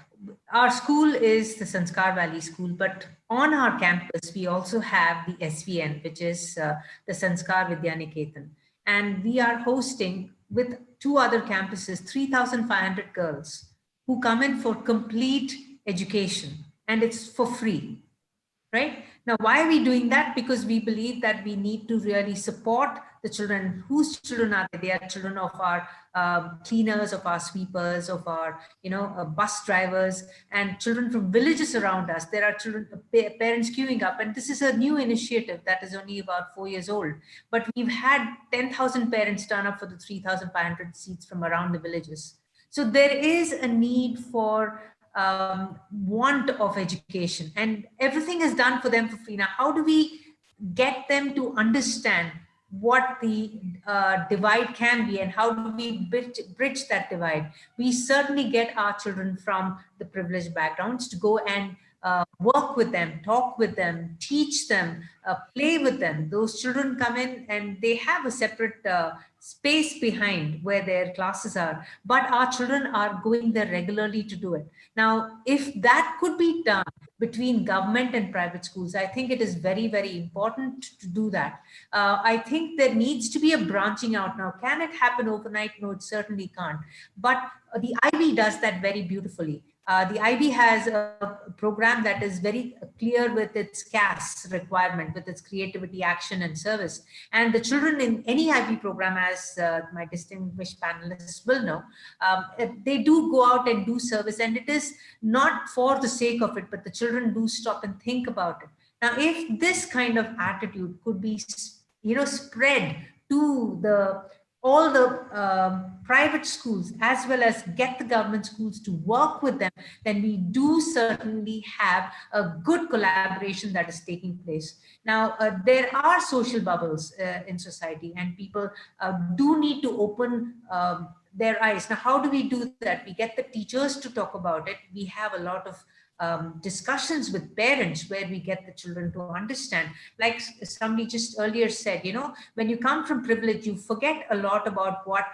our school is the Sanskar Valley School, but on our campus, we also have the SVN, which is the Sanskar Vidya Niketan. And we are hosting with 2 other campuses, 3,500 girls who come in for complete education, and it's for free. Right? Now, why are we doing that? Because we believe that we need to really support the children. Whose children are they? They are children of our cleaners, of our sweepers, of our, bus drivers, and children from villages around us. There are children, parents queuing up, and this is a new initiative that is only about 4 years old. But we've had 10,000 parents turn up for the 3,500 seats from around the villages. So there is a need for want of education, and everything is done for them for free. Now, how do we get them to understand what the divide can be, and how do we bridge that divide? We certainly get our children from the privileged backgrounds to go and work with them, talk with them, teach them, play with them. Those children come in and they have a separate space behind where their classes are, but our children are going there regularly to do it. Now, if that could be done between government and private schools, I think it is very, very important to do that. I think there needs to be a branching out. Now, can it happen overnight? No, it certainly can't. But the IB does that very beautifully. The IB has a program that is very clear with its CAS requirement, with its creativity, action, and service. And the children in any IB program, as my distinguished panelists will know, they do go out and do service, and it is not for the sake of it, but the children do stop and think about it. Now, if this kind of attitude could be, spread to all the private schools, as well as get the government schools to work with them, then we do certainly have a good collaboration that is taking place. Now, there are social bubbles in society, and people do need to open their eyes. Now, how do we do that? We get the teachers to talk about it. We have a lot of discussions with parents where we get the children to understand. Like somebody just earlier said, when you come from privilege, you forget a lot about what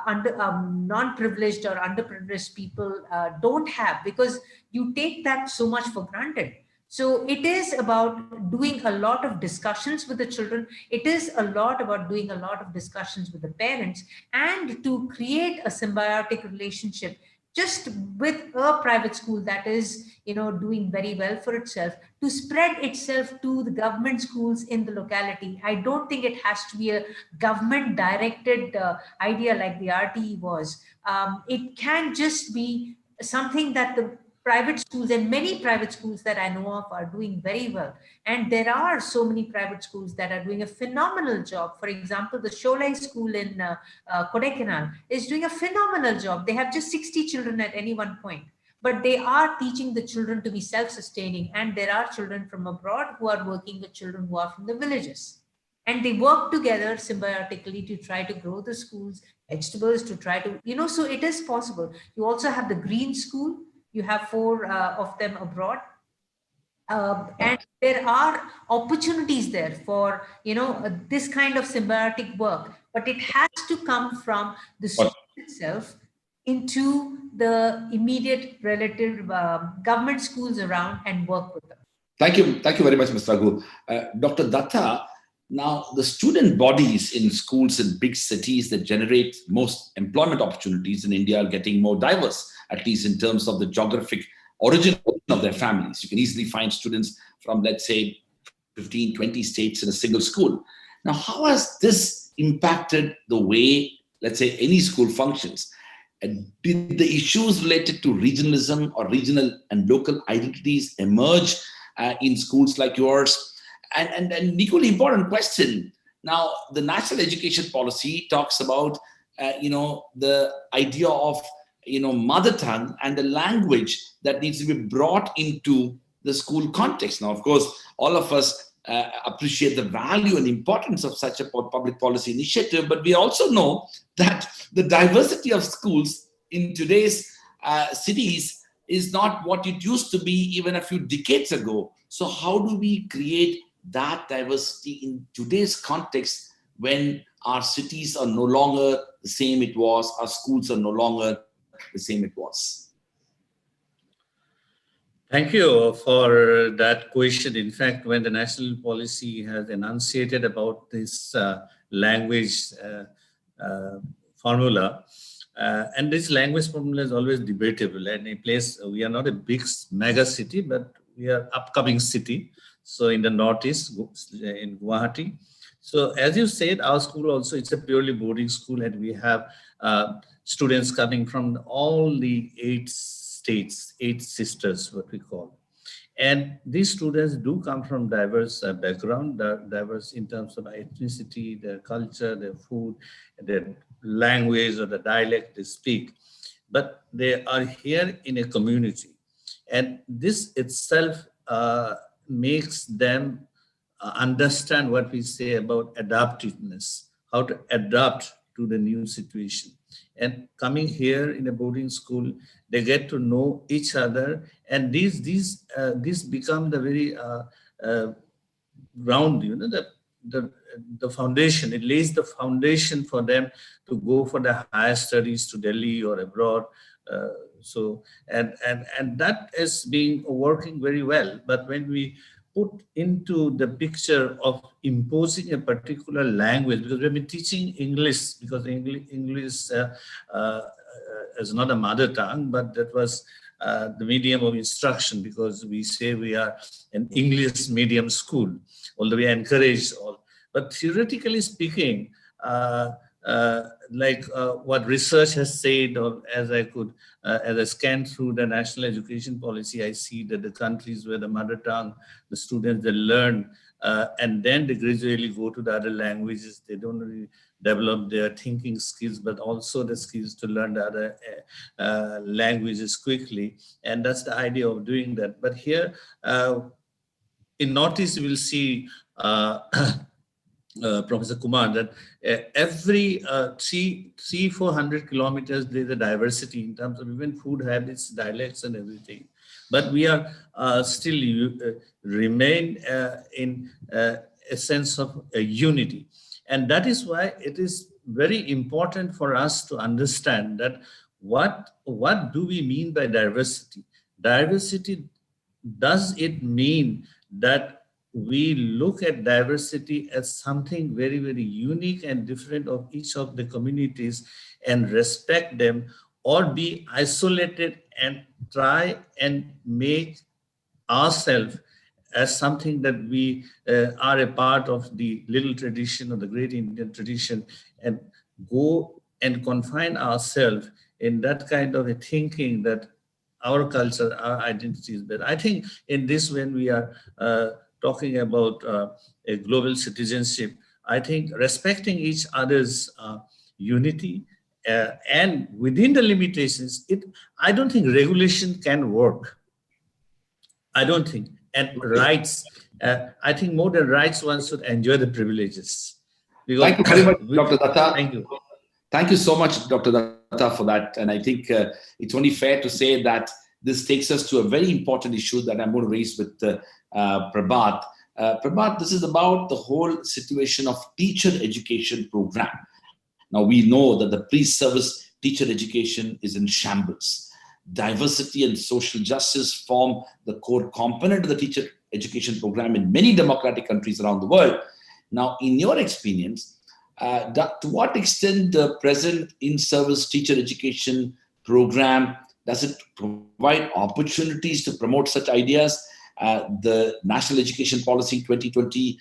non-privileged or underprivileged people don't have, because you take that so much for granted. So it is about doing a lot of discussions with the children. It is a lot about doing a lot of discussions with the parents, and to create a symbiotic relationship just with a private school that is, doing very well for itself, to spread itself to the government schools in the locality. I don't think it has to be a government directed idea like the RTE was. It can just be something that the private schools, and many private schools that I know of, are doing very well. And there are so many private schools that are doing a phenomenal job. For example, the Sholai school in Kodaikanal is doing a phenomenal job. They have just 60 children at any one point, but they are teaching the children to be self-sustaining. And there are children from abroad who are working with children who are from the villages. And they work together symbiotically to try to grow the schools, vegetables, to try to, so it is possible. You also have the Green School. You have 4 of them abroad. And there are opportunities there for, this kind of symbiotic work, but it has to come from the school itself into the immediate relative government schools around and work with them. Thank you very much, Mr. Raghu. Dr. Datta, now the student bodies in schools in big cities that generate most employment opportunities in India are getting more diverse, at least in terms of the geographic origin of their families. You can easily find students from, let's say, 15, 20 states in a single school. Now, how has this impacted the way, let's say, any school functions? And did the issues related to regionalism or regional and local identities emerge in schools like yours? And an equally important question. Now, the national education policy talks about, the idea of, mother tongue and the language that needs to be brought into the school context. Now, of course, all of us appreciate the value and importance of such a public policy initiative, but we also know that the diversity of schools in today's cities is not what it used to be even a few decades ago. So how do we create that diversity in today's context when our cities are no longer the same it was, our schools are no longer the same it was? Thank you for that question. In fact, when the national policy has enunciated about this language uh, formula, and this language formula is always debatable. And a place, we are not a big mega city, but we are upcoming city. So in the Northeast, in Guwahati. So as you said, our school also, it's a purely boarding school, and we have students coming from all the 8 states, 8 sisters, what we call. And these students do come from diverse background, diverse in terms of ethnicity, their culture, their food, their language or the dialect they speak. But they are here in a community. And this itself makes them understand what we say about adaptiveness, how to adapt to the new situation. And coming here in a boarding school, they get to know each other, and these become the very ground, the the foundation. It lays the foundation for them to go for the higher studies to Delhi or abroad. And that is being working very well. But when we put into the picture of imposing a particular language, because we've been teaching English, because English is not a mother tongue, but that was the medium of instruction, because we say we are an English medium school, although we encourage all. But theoretically speaking, what research has said, or as I scan through the national education policy, I see that the countries where the mother tongue, the students, they learn, and then they gradually go to the other languages. They don't really develop their thinking skills, but also the skills to learn the other languages quickly. And that's the idea of doing that. But here in Northeast, you will see Professor Kumar, that every 400 kilometers, there's a diversity in terms of even food habits, dialects, and everything. But we are still remain in a sense of unity. And that is why it is very important for us to understand that what do we mean by diversity? Diversity, does it mean that we look at diversity as something very, very unique and different of each of the communities and respect them, or be isolated and try and make ourselves as something that we are a part of the little tradition or the great Indian tradition, and go and confine ourselves in that kind of a thinking that our culture, our identity is better. I think in this, when we are talking about a global citizenship, I think respecting each other's unity and within the limitations, I don't think regulation can work. I don't think. And rights, I think more than rights, one should enjoy the privileges. Because thank you very much, Dr. Datta. Thank you. Thank you so much, Dr. Datta, for that. And I think it's only fair to say that this takes us to a very important issue that I'm going to raise with Prabhat. Prabhat, this is about the whole situation of teacher education program. Now, we know that the pre-service teacher education is in shambles. Diversity and social justice form the core component of the teacher education program in many democratic countries around the world. Now, in your experience, to what extent the present in-service teacher education program, does it provide opportunities to promote such ideas? The National Education Policy 2020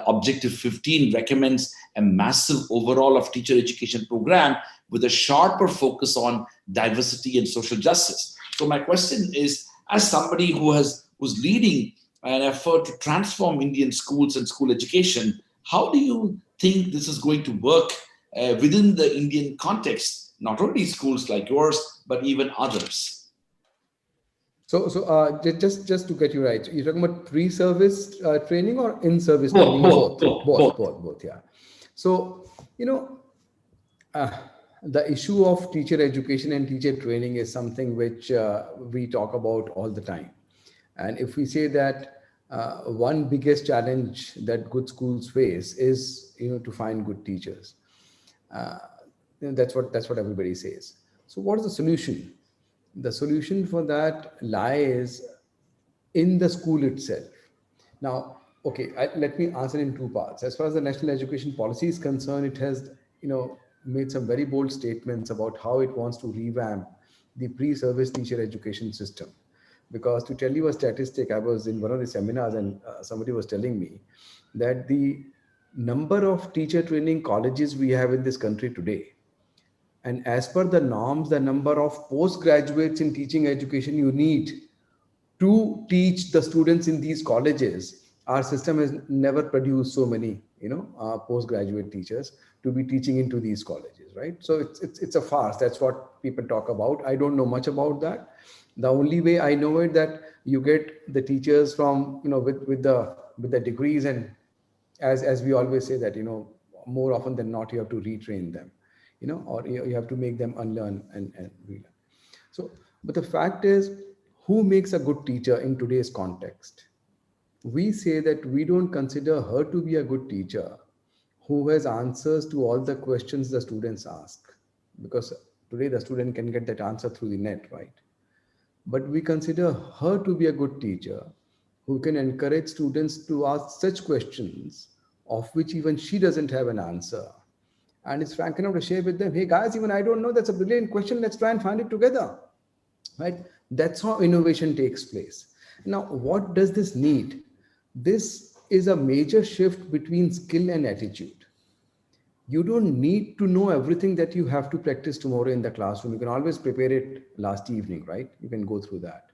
Objective 15 recommends a massive overhaul of teacher education program with a sharper focus on diversity and social justice. So my question is, as somebody who's leading an effort to transform Indian schools and school education, how do you think this is going to work within the Indian context, not only schools like yours, but even others? So just to get you right, you're talking about pre-service training or in-service training? Both, yeah. So, the issue of teacher education and teacher training is something which we talk about all the time. And if we say that one biggest challenge that good schools face is, to find good teachers, that's what everybody says. So what is the solution? The solution for that lies in the school itself. Now, okay, let me answer in two parts. As far as the national education policy is concerned, it has, made some very bold statements about how it wants to revamp the pre-service teacher education system. Because to tell you a statistic, I was in one of the seminars and somebody was telling me that the number of teacher training colleges we have in this country today, and as per the norms, the number of postgraduates in teaching education you need to teach the students in these colleges, our system has never produced so many, postgraduate teachers to be teaching into these colleges, right? So it's a farce. That's what people talk about. I don't know much about that. The only way I know it that you get the teachers from, with the degrees, and as we always say that, more often than not, you have to retrain them, or you have to make them unlearn and relearn. So, but the fact is, who makes a good teacher in today's context? We say that we don't consider her to be a good teacher who has answers to all the questions the students ask, because today the student can get that answer through the net, right? But we consider her to be a good teacher who can encourage students to ask such questions of which even she doesn't have an answer, and is frank enough to share with them, hey guys, even I don't know, that's a brilliant question, let's try and find it together, right? That's how innovation takes place. Now, what does this need? This is a major shift between skill and attitude. You don't need to know everything that you have to practice tomorrow in the classroom. You can always prepare it last evening, right? You can go through that.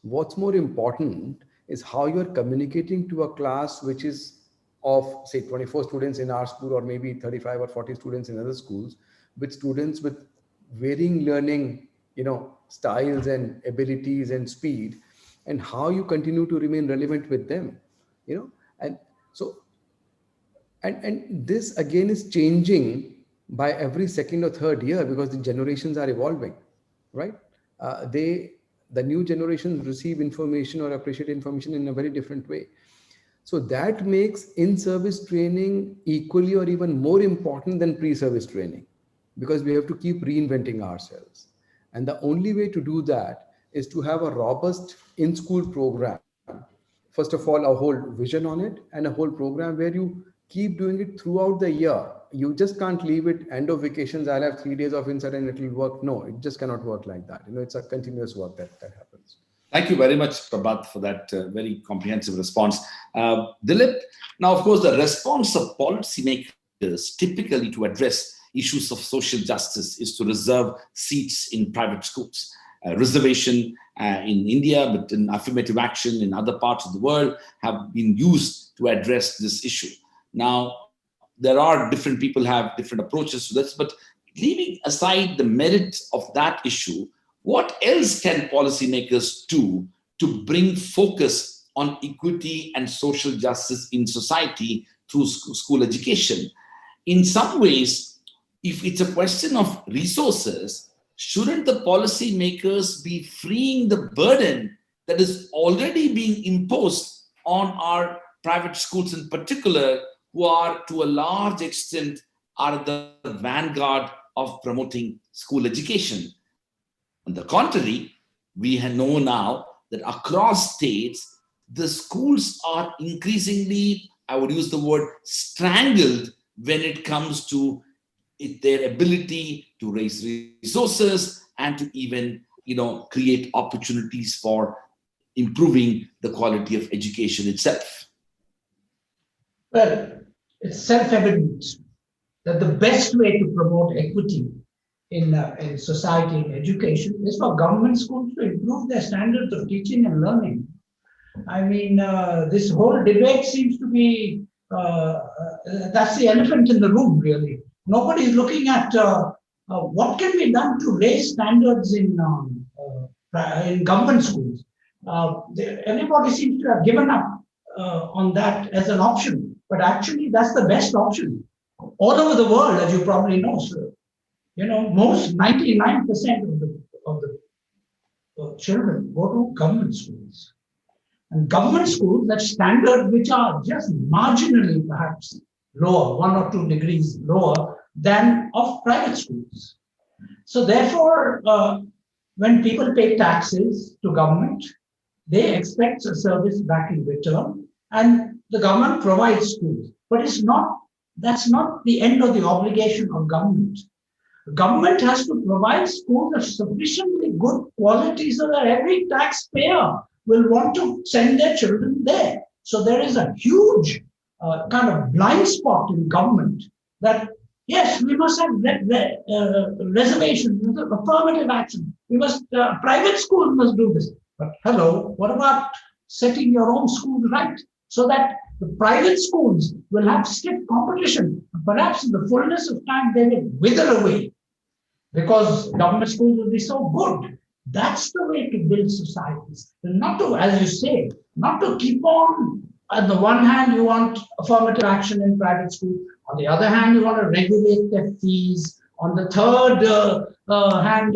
What's more important is how you're communicating to a class which is of, say, 24 students in our school, or maybe 35 or 40 students in other schools, with students with varying learning, styles and abilities and speed, and how you continue to remain relevant with them, and so, and this again is changing by every second or third year, because the generations are evolving, right? The new generations receive information or appreciate information in a very different way. So that makes in-service training equally or even more important than pre-service training, because we have to keep reinventing ourselves. And the only way to do that is to have a robust in-school program. First of all, a whole vision on it, and a whole program where you keep doing it throughout the year. You just can't leave it end of vacations, I'll have 3 days of inside and it'll work. No, it just cannot work like that. It's a continuous work that happens. Thank you very much, Prabhat, for that very comprehensive response. Dilip, now, of course, the response of policymakers typically to address issues of social justice is to reserve seats in private schools. Reservation in India, but in affirmative action in other parts of the world have been used to address this issue. Now, there are different people have different approaches to this, but leaving aside the merit of that issue, what else can policymakers do to bring focus on equity and social justice in society through school education? In some ways, if it's a question of resources, shouldn't the policymakers be freeing the burden that is already being imposed on our private schools in particular, who are to a large extent are the vanguard of promoting school education? On the contrary, we know now that across states, the schools are increasingly, I would use the word, strangled when it comes to their ability to raise resources and to even, create opportunities for improving the quality of education itself. Well, it's self-evident that the best way to promote equity in society and education is for government schools to improve their standards of teaching and learning. I mean, this whole debate seems to be, that's the elephant in the room, really. Nobody is looking at what can be done to raise standards in government schools. Everybody seems to have given up on that as an option, but actually that's the best option. All over the world, as you probably know, sir, most 99% of the children go to government schools. And government schools, that standards which are just marginally perhaps lower, 1 or 2 degrees lower than of private schools. So therefore, when people pay taxes to government, they expect a service back in return, and the government provides schools. But that's not the end of the obligation of government. The government has to provide schools of sufficiently good quality so that every taxpayer will want to send their children there. So there is a huge kind of blind spot in government that, yes, we must have reservations, affirmative action. We must, private schools must do this. But hello, what about setting your own schools right so that the private schools will have stiff competition? Perhaps in the fullness of time, they will wither away because government schools will be so good. That's the way to build societies. And not to, as you say, not to keep on, on the one hand, you want affirmative action in private schools. On the other hand, you want to regulate their fees. On the third hand,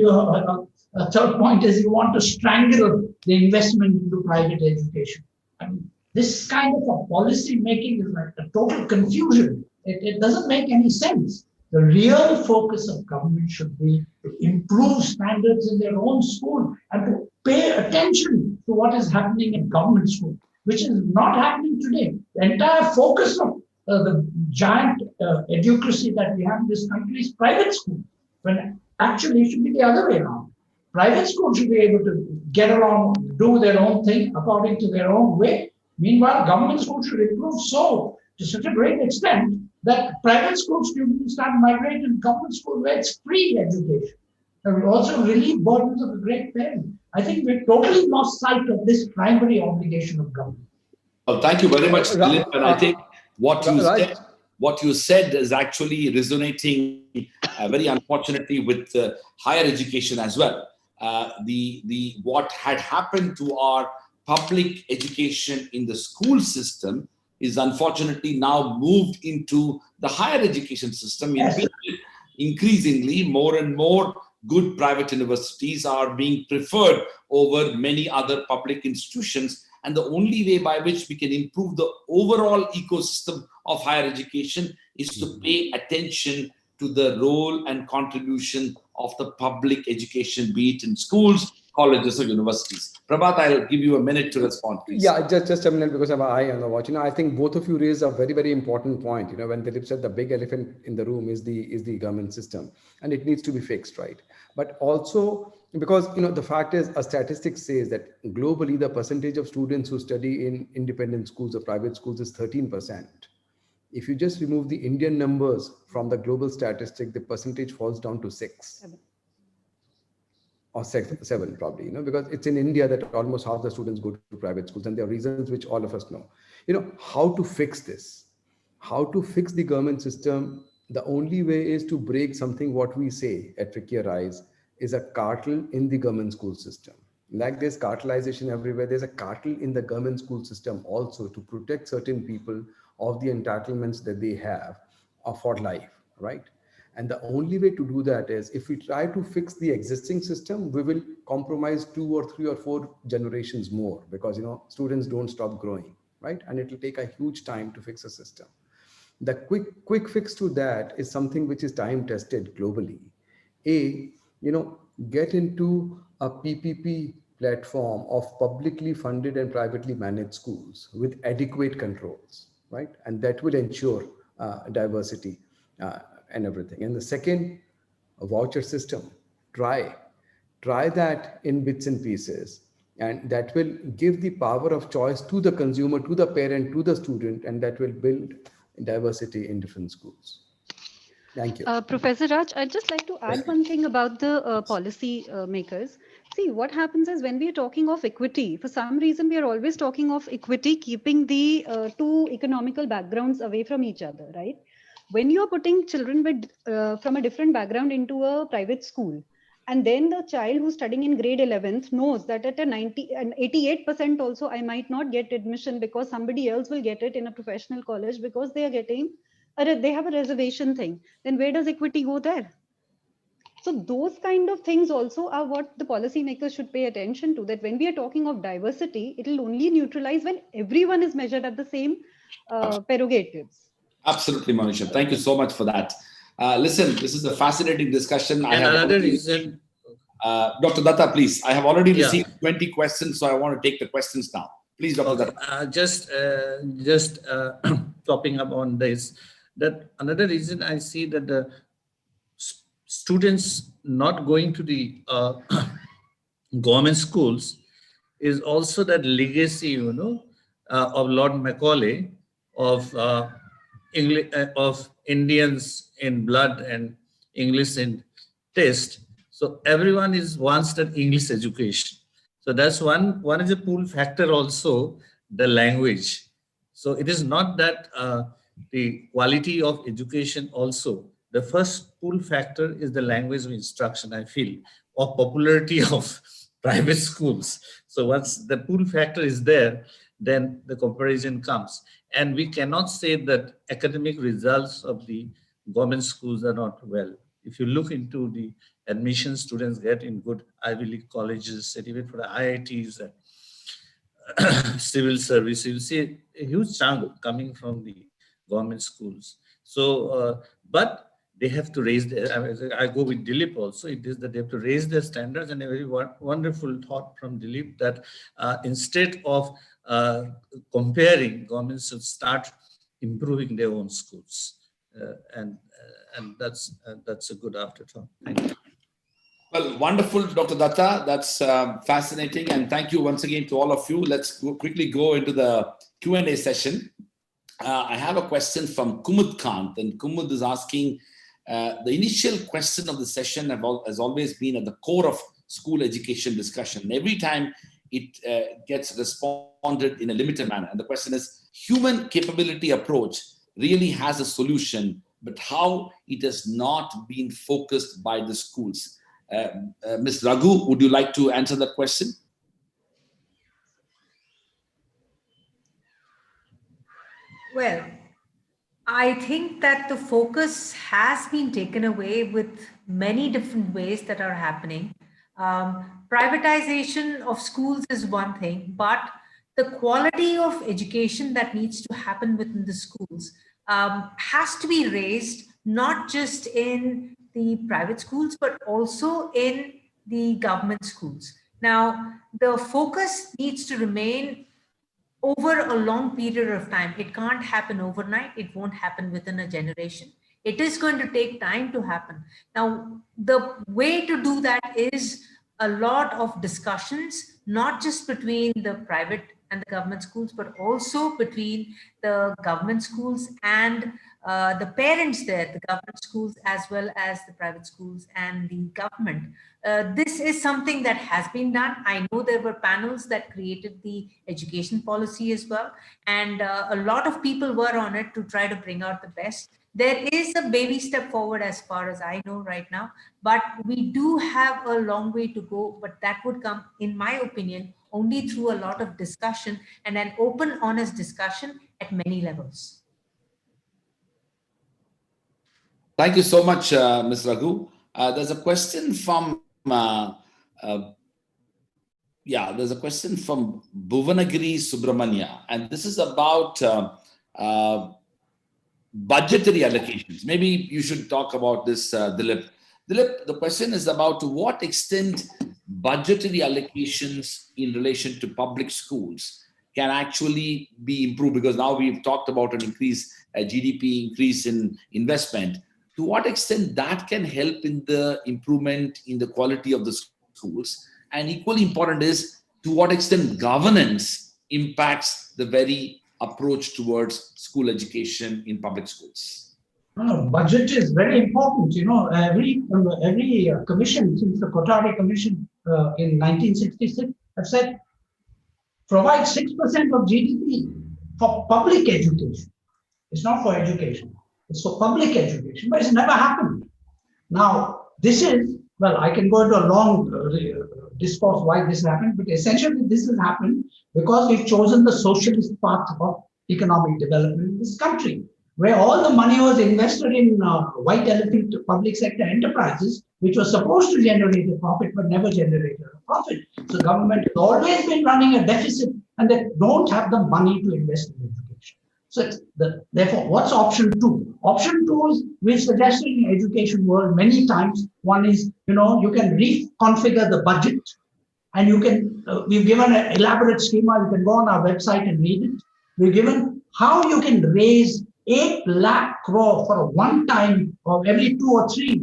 third point is you want to strangle the investment into private education. I mean, this kind of a policy making is like a total confusion. It doesn't make any sense. The real focus of government should be to improve standards in their own school and to pay attention to what is happening in government school, which is not happening today. The entire focus of the giant educracy that we have in this country is private school, when actually it should be the other way around. Private schools should be able to get along, do their own thing according to their own way. Meanwhile, government schools should improve so to such a great extent that private school students start migrating to government school where it's free education. And will also relieve burdens of the great parents. I think we've totally lost sight of this primary obligation of government. Well, thank you very much, Dilip. And I think what you said is actually resonating very unfortunately with higher education as well. What had happened to our public education in the school system is unfortunately now moved into the higher education system. Yes. Increasingly, more and more good private universities are being preferred over many other public institutions. And the only way by which we can improve the overall ecosystem of higher education is to pay attention to the role and contribution of the public education, be it in schools, colleges, or universities. Prabhat, I'll give you a minute to respond, please. Yeah, just a minute because I have an eye on the watch. I think both of you raised a very, very important point. When Dilip said the big elephant in the room is the government system, and it needs to be fixed, right? But also because the fact is, a statistic says that globally the percentage of students who study in independent schools or private schools is 13%. If you just remove the Indian numbers from the global statistic, the percentage falls down to 6. Or 7 probably, because it's in India that almost half the students go to private schools, and there are reasons which all of us know. How to fix this, how to fix the government system. The only way is to break something what we say at Trickier Rise is a cartel in the government school system. Like there's cartelization everywhere, there's a cartel in the government school system also to protect certain people of the entitlements that they have for life, right? And the only way to do that is if we try to fix the existing system, we will compromise 2 or 3 or 4 generations more because, students don't stop growing, right? And it will take a huge time to fix a system. The quick fix to that is something which is time tested globally. Get into a PPP platform of publicly funded and privately managed schools with adequate controls, right? And that will ensure diversity and everything. And the second, a voucher system. Try that in bits and pieces, and that will give the power of choice to the consumer, to the parent, to the student, and that will build diversity in different schools. Thank you. Professor Raj, I'd just like to add one thing about the policy makers. See, what happens is when we are talking of equity, for some reason, we are always talking of equity, keeping the 2 economical backgrounds away from each other, right? When you're putting children with from a different background into a private school, and then the child who's studying in grade 11th knows that at a 88% also, I might not get admission because somebody else will get it in a professional college because they are getting, they have a reservation thing. Then where does equity go there? So those kind of things also are what the policymakers should pay attention to, that when we are talking of diversity, it will only neutralize when everyone is measured at the same prerogatives. Absolutely, Manisha. Thank you so much for that. Listen, this is a fascinating discussion. And another reason. Dr. Datta, please. I have already Yeah. received 20 questions, so I want to take the questions now. Please, Dr. Okay. Datta. Just topping up on this, that another reason I see that the students not going to the government schools is also that legacy, of Lord Macaulay, of English, of Indians in blood and English in taste. So everyone is wants that English education. So that's one. One is a pull factor also, the language. So it is not that the quality of education also. The first pull factor is the language of instruction, I feel, or popularity of private schools. So once the pull factor is there, then the comparison comes. And we cannot say that academic results of the government schools are not well. If you look into the admission students get in good Ivy League colleges, even for the IITs and civil service, you see a huge chunk coming from the government schools. So, but they have to raise their, I go with Dilip also, it is that they have to raise their standards, and a very wonderful thought from Dilip that instead of comparing, governments should start improving their own schools. And that's a good afterthought. Thank you. Well, wonderful, Dr. Datta. That's fascinating. And thank you once again to all of you. Let's quickly go into the Q&A session. I have a question from Kumud Kant, and Kumud is asking, the initial question of the session has always been at the core of school education discussion. Every time it gets responded in a limited manner. And the question is, human capability approach really has a solution, but how it has not been focused by the schools. Ms. Raghu, would you like to answer that question? Well, I think that the focus has been taken away with many different ways that are happening. Privatization of schools is one thing, but the quality of education that needs to happen within the schools has to be raised, not just in the private schools, but also in the government schools. Now, the focus needs to remain over a long period of time. It can't happen overnight. It won't happen within a generation. It is going to take time to happen. Now, the way to do that is a lot of discussions, not just between the private and the government schools, but also between the government schools and the parents there, the government schools as well as the private schools and the government. This is something that has been done. I know there were panels that created the education policy as well, and a lot of people were on it to try to bring out the best. There is a baby step forward as far as I know right now, but we do have a long way to go, but that would come, in my opinion, only through a lot of discussion and an open, honest discussion at many levels. Thank you so much, Ms. Raghu. There's a question from there's a question from Bhuvanagiri Subramanya, and this is about budgetary allocations. Maybe you should talk about this, Dilip. Dilip, the question is about to what extent budgetary allocations in relation to public schools can actually be improved, because now we've talked about an increase, GDP increase in investment. To what extent that can help in the improvement in the quality of the schools? And equally important is to what extent governance impacts the very approach towards school education in public schools. Budget is very important. You know, every commission since the Kothari Commission in 1966 have said provide 6% of GDP for public education. It's not for education. It's for public education, but it's never happened. Now, this is, well, I can go into a long discourse why this happened, but essentially this has happened because we've chosen the socialist path of economic development in this country, where all the money was invested in white elephant public sector enterprises, which was supposed to generate a profit, but never generated a profit. So government has always been running a deficit and they don't have the money to invest in education. So therefore, what's option two? Option two is we've suggested in the education world many times. One is, you can reconfigure the budget, and you can, we've given an elaborate schema. You can go on our website and read it. We've given how you can raise 8 lakh crore for a one-time or every 2 or 3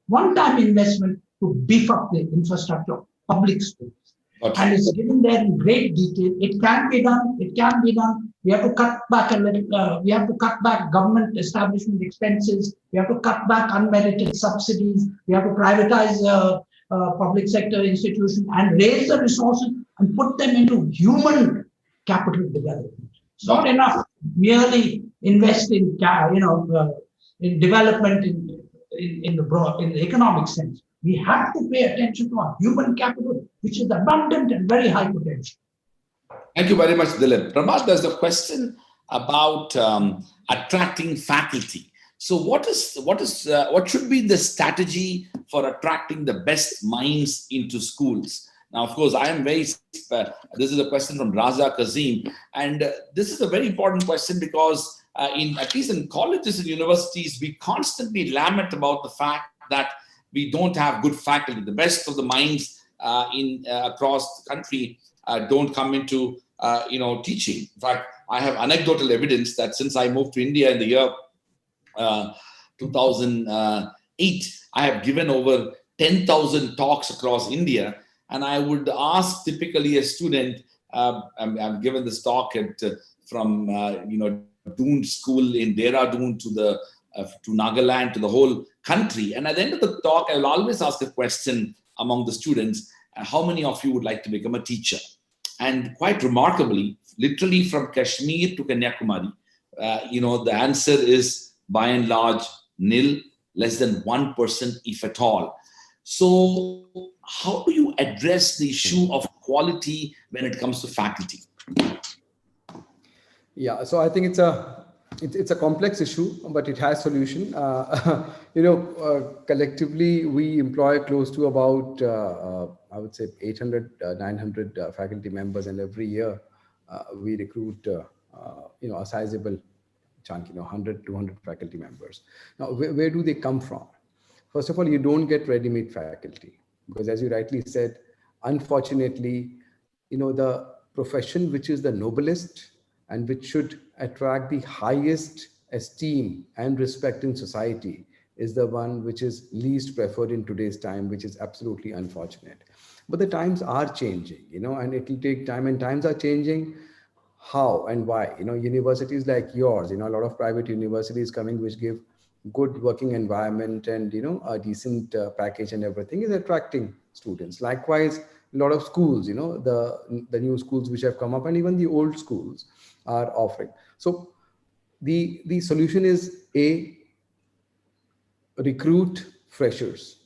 one-time investment to beef up the infrastructure of public schools. Okay. And it's given there in great detail. It can be done. It can be done. We have to cut back a little. We have to cut back government establishment expenses. We have to cut back unmerited subsidies. We have to privatize public sector institutions and raise the resources and put them into human capital development. It's not enough merely invest in in development in the economic sense. We have to pay attention to our human capital, which is abundant and very high potential. Thank you very much, Dilip. Prabhat, there's a question about attracting faculty. So what should be the strategy for attracting the best minds into schools? Now, of course, I am this is a question from Raza Kazim, and this is a very important question because at least in colleges and universities, we constantly lament about the fact that we don't have good faculty. The best of the minds across the country don't come into teaching. In fact, I have anecdotal evidence that since I moved to India in the year 2008, I have given over 10,000 talks across India. And I would ask typically a student, I'm given this talk from Doon School in Dehradun to Nagaland, to the whole country. And at the end of the talk, I will always ask a question among the students, how many of you would like to become a teacher? And quite remarkably, literally from Kashmir to Kanyakumari, the answer is by and large nil, less than 1% if at all. So how do you address the issue of quality when it comes to faculty? Yeah, so I think it's a complex issue, but it has solution. Collectively, we employ close to about, I would say 800, 900 faculty members, and every year we recruit, a sizable chunk, 100, 200 faculty members. Now, where do they come from? First of all, you don't get ready-made faculty because, as you rightly said, unfortunately, the profession which is the noblest and which should attract the highest esteem and respect in society is the one which is least preferred in today's time, which is absolutely unfortunate. But the times are changing, and it will take time, and times are changing. How and why? Universities like yours, a lot of private universities coming which give good working environment and a decent package and everything is attracting students. Likewise, a lot of schools, the new schools which have come up, and even the old schools are offering. So the solution is recruit freshers.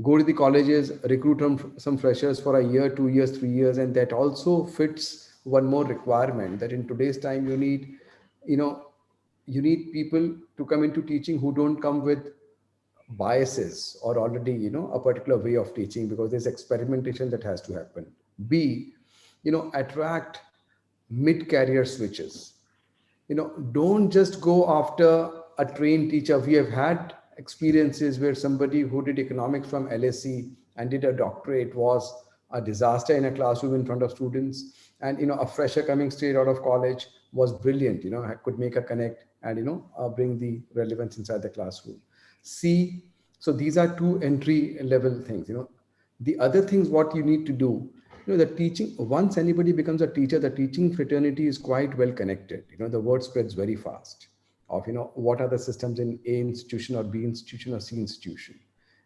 Go to the colleges, recruit some freshers for a year, 2 years, 3 years, and that also fits one more requirement that in today's time you need people to come into teaching who don't come with biases or already, a particular way of teaching, because there's experimentation that has to happen. Attract mid-career switches. Don't just go after a trained teacher. We have had experiences where somebody who did economics from LSE and did a doctorate was a disaster in a classroom in front of students. And, a fresher coming straight out of college was brilliant, could make a connect and, bring the relevance inside the classroom. So these are two entry level things, The other things what you need to do, the teaching, once anybody becomes a teacher, the teaching fraternity is quite well connected. The word spreads very fast of, what are the systems in A institution or B institution or C institution.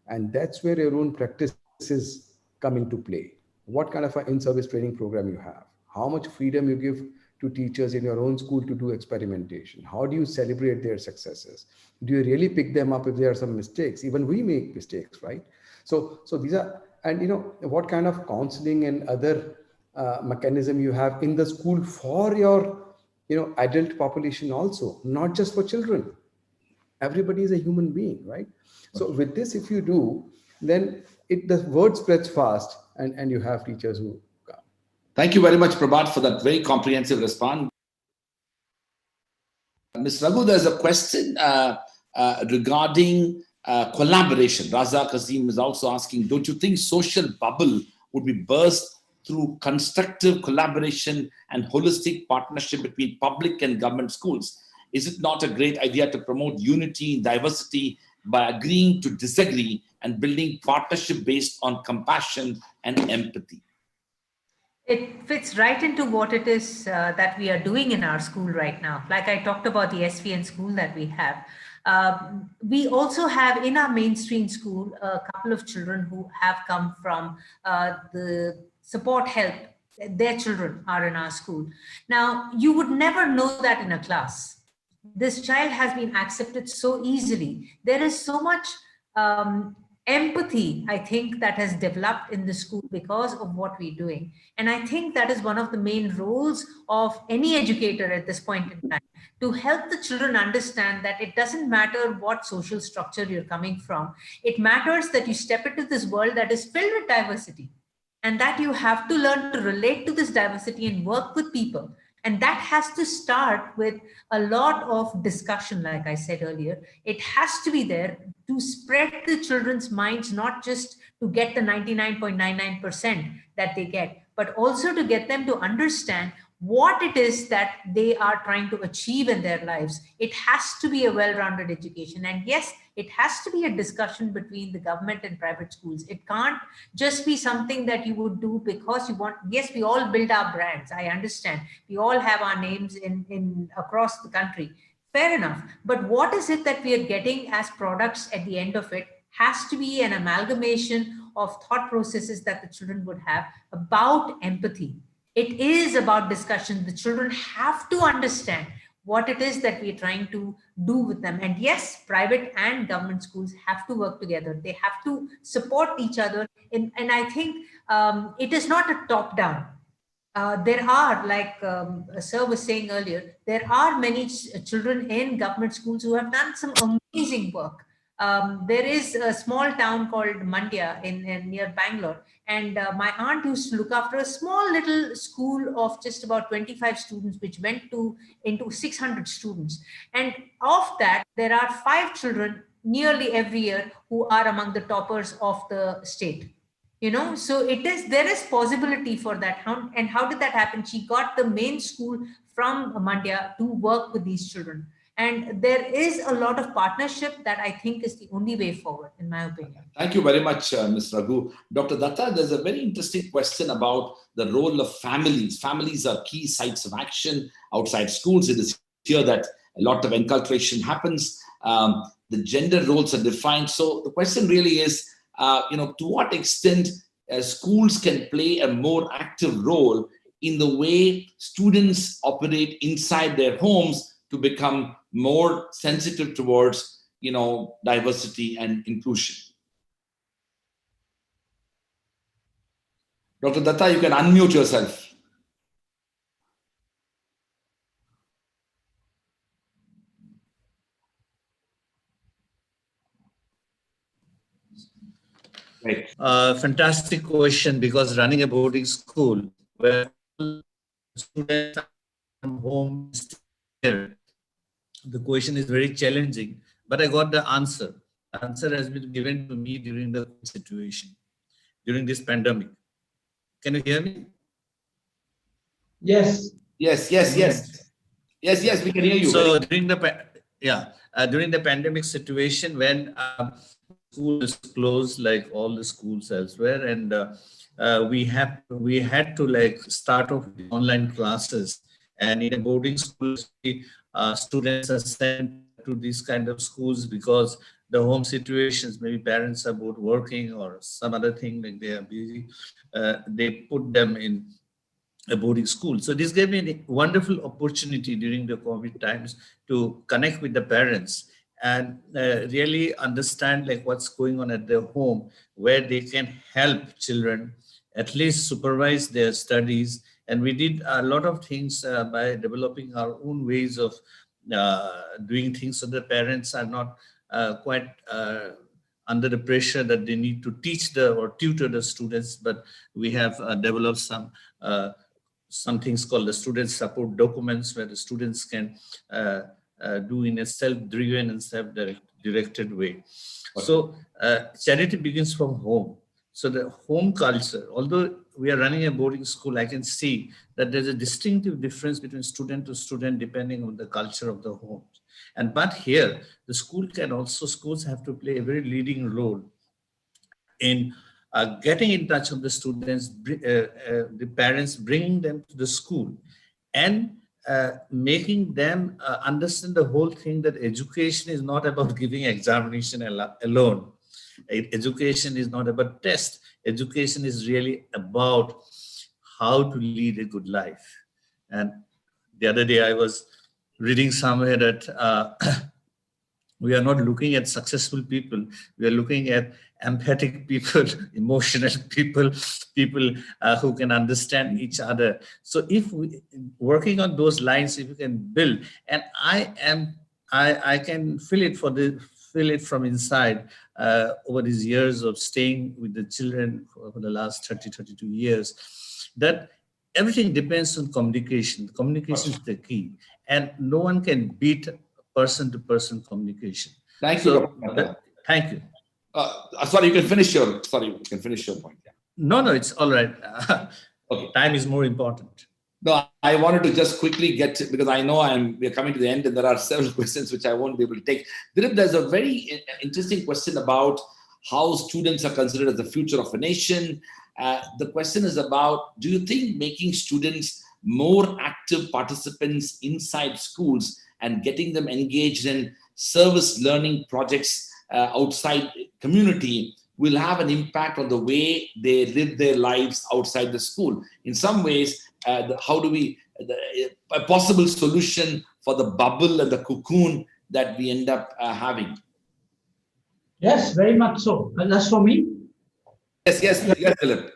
And that's where your own practices come into play. What kind of an in-service training program you have? How much freedom you give to teachers in your own school to do experimentation? How do you celebrate their successes? Do you really pick them up if there are some mistakes? Even we make mistakes, right? So these are, and what kind of counseling and other mechanism you have in the school for your adult population also, not just for children. Everybody is a human being, right? So with this, if you do, then the word spreads fast, and you have teachers who come. Thank you very much, Prabhat, for that very comprehensive response. Ms. Raghu, there's a question regarding collaboration. Raza Kazim is also asking, don't you think social bubble would be burst through constructive collaboration and holistic partnership between public and government schools? Is it not a great idea to promote unity and diversity by agreeing to disagree and building partnership based on compassion and empathy? It fits right into what it is that we are doing in our school right now. Like I talked about the SVN school that we have. We also have in our mainstream school a couple of children who have come from the support help. Their children are in our school. Now, you would never know that in a class. This child has been accepted so easily. There is so much empathy, I think, that has developed in the school because of what we're doing. And I think that is one of the main roles of any educator at this point in time, to help the children understand that it doesn't matter what social structure you're coming from. It matters that you step into this world that is filled with diversity, and that you have to learn to relate to this diversity and work with people. And that has to start with a lot of discussion, like I said earlier. It has to be there to spread the children's minds, not just to get the 99.99% that they get, but also to get them to understand what it is that they are trying to achieve in their lives. It has to be a well-rounded education. And yes, it has to be a discussion between the government and private schools. It can't just be something that you would do because you want. Yes, we all build our brands. I understand. We all have our names in across the country. Fair enough. But what is it that we are getting as products at the end of it has to be an amalgamation of thought processes that the children would have about empathy. It is about discussion. The children have to understand what it is that we're trying to do with them. And yes, private and government schools have to work together. They have to support each other. And I think it is not a top-down. There are, like Sir was saying earlier, there are many children in government schools who have done some amazing work. There is a small town called Mandya in near Bangalore, and my aunt used to look after a small little school of just about 25 students, which went into 600 students. And of that, there are 5 children nearly every year who are among the toppers of the state. So there is possibility for that. And how did that happen? She got the main school from Mandya to work with these children. And there is a lot of partnership that I think is the only way forward, in my opinion. Thank you very much, Ms. Raghu. Dr. Datta, there's a very interesting question about the role of families. Families are key sites of action outside schools. It is here that a lot of enculturation happens. The gender roles are defined. So the question really is, to what extent schools can play a more active role in the way students operate inside their homes to become more sensitive towards, diversity and inclusion. Dr. Datta, you can unmute yourself. Right. Fantastic question, because running a boarding school where students are from home, the question is very challenging, but I got the answer. The answer has been given to me during the situation, during this pandemic. Can you hear me? Yes. Yes, we can hear you. So during the pandemic situation, when school is closed like all the schools elsewhere, and we had to start off with online classes, and in a boarding school, students are sent to these kind of schools because the home situations, maybe parents are both working or some other thing, like they are busy, they put them in a boarding school. So this gave me a wonderful opportunity during the COVID times to connect with the parents and really understand what's going on at their home, where they can help children, at least supervise their studies. And we did a lot of things by developing our own ways of doing things so the parents are not quite under the pressure that they need to teach or tutor the students, but we have developed some things called the student support documents, where the students can do in a self-driven and self-directed way. So charity begins from home. So the home culture, although we are running a boarding school, I can see that there's a distinctive difference between student to student depending on the culture of the home. But here, the schools have to play a very leading role in getting in touch with the students, the parents, bringing them to the school, and making them understand the whole thing that education is not about giving examination alone. Education is not about test. Education is really about how to lead a good life. And the other day I was reading somewhere that we are not looking at successful people. We are looking at empathic people, emotional people, people who can understand each other. So if we working on those lines, if we can build, and I can feel it from inside over these years of staying with the children for the last 32 years, that everything depends on communication. Communication is the key, and no one can beat person-to-person communication. Thank you, Dr. Mehta. Thank you. Sorry, you can finish your point. Yeah. No, it's all right. Okay. Time is more important. No, I wanted to just quickly get to, because I know we're coming to the end and there are several questions which I won't be able to take. Dilip, there's a very interesting question about how students are considered as the future of a nation. The question is about, do you think making students more active participants inside schools and getting them engaged in service learning projects outside community will have an impact on the way they live their lives outside the school? In some ways, how do we, a possible solution for the bubble and the cocoon that we end up having? Yes, very much so. And that's for me? Yes, Dilip.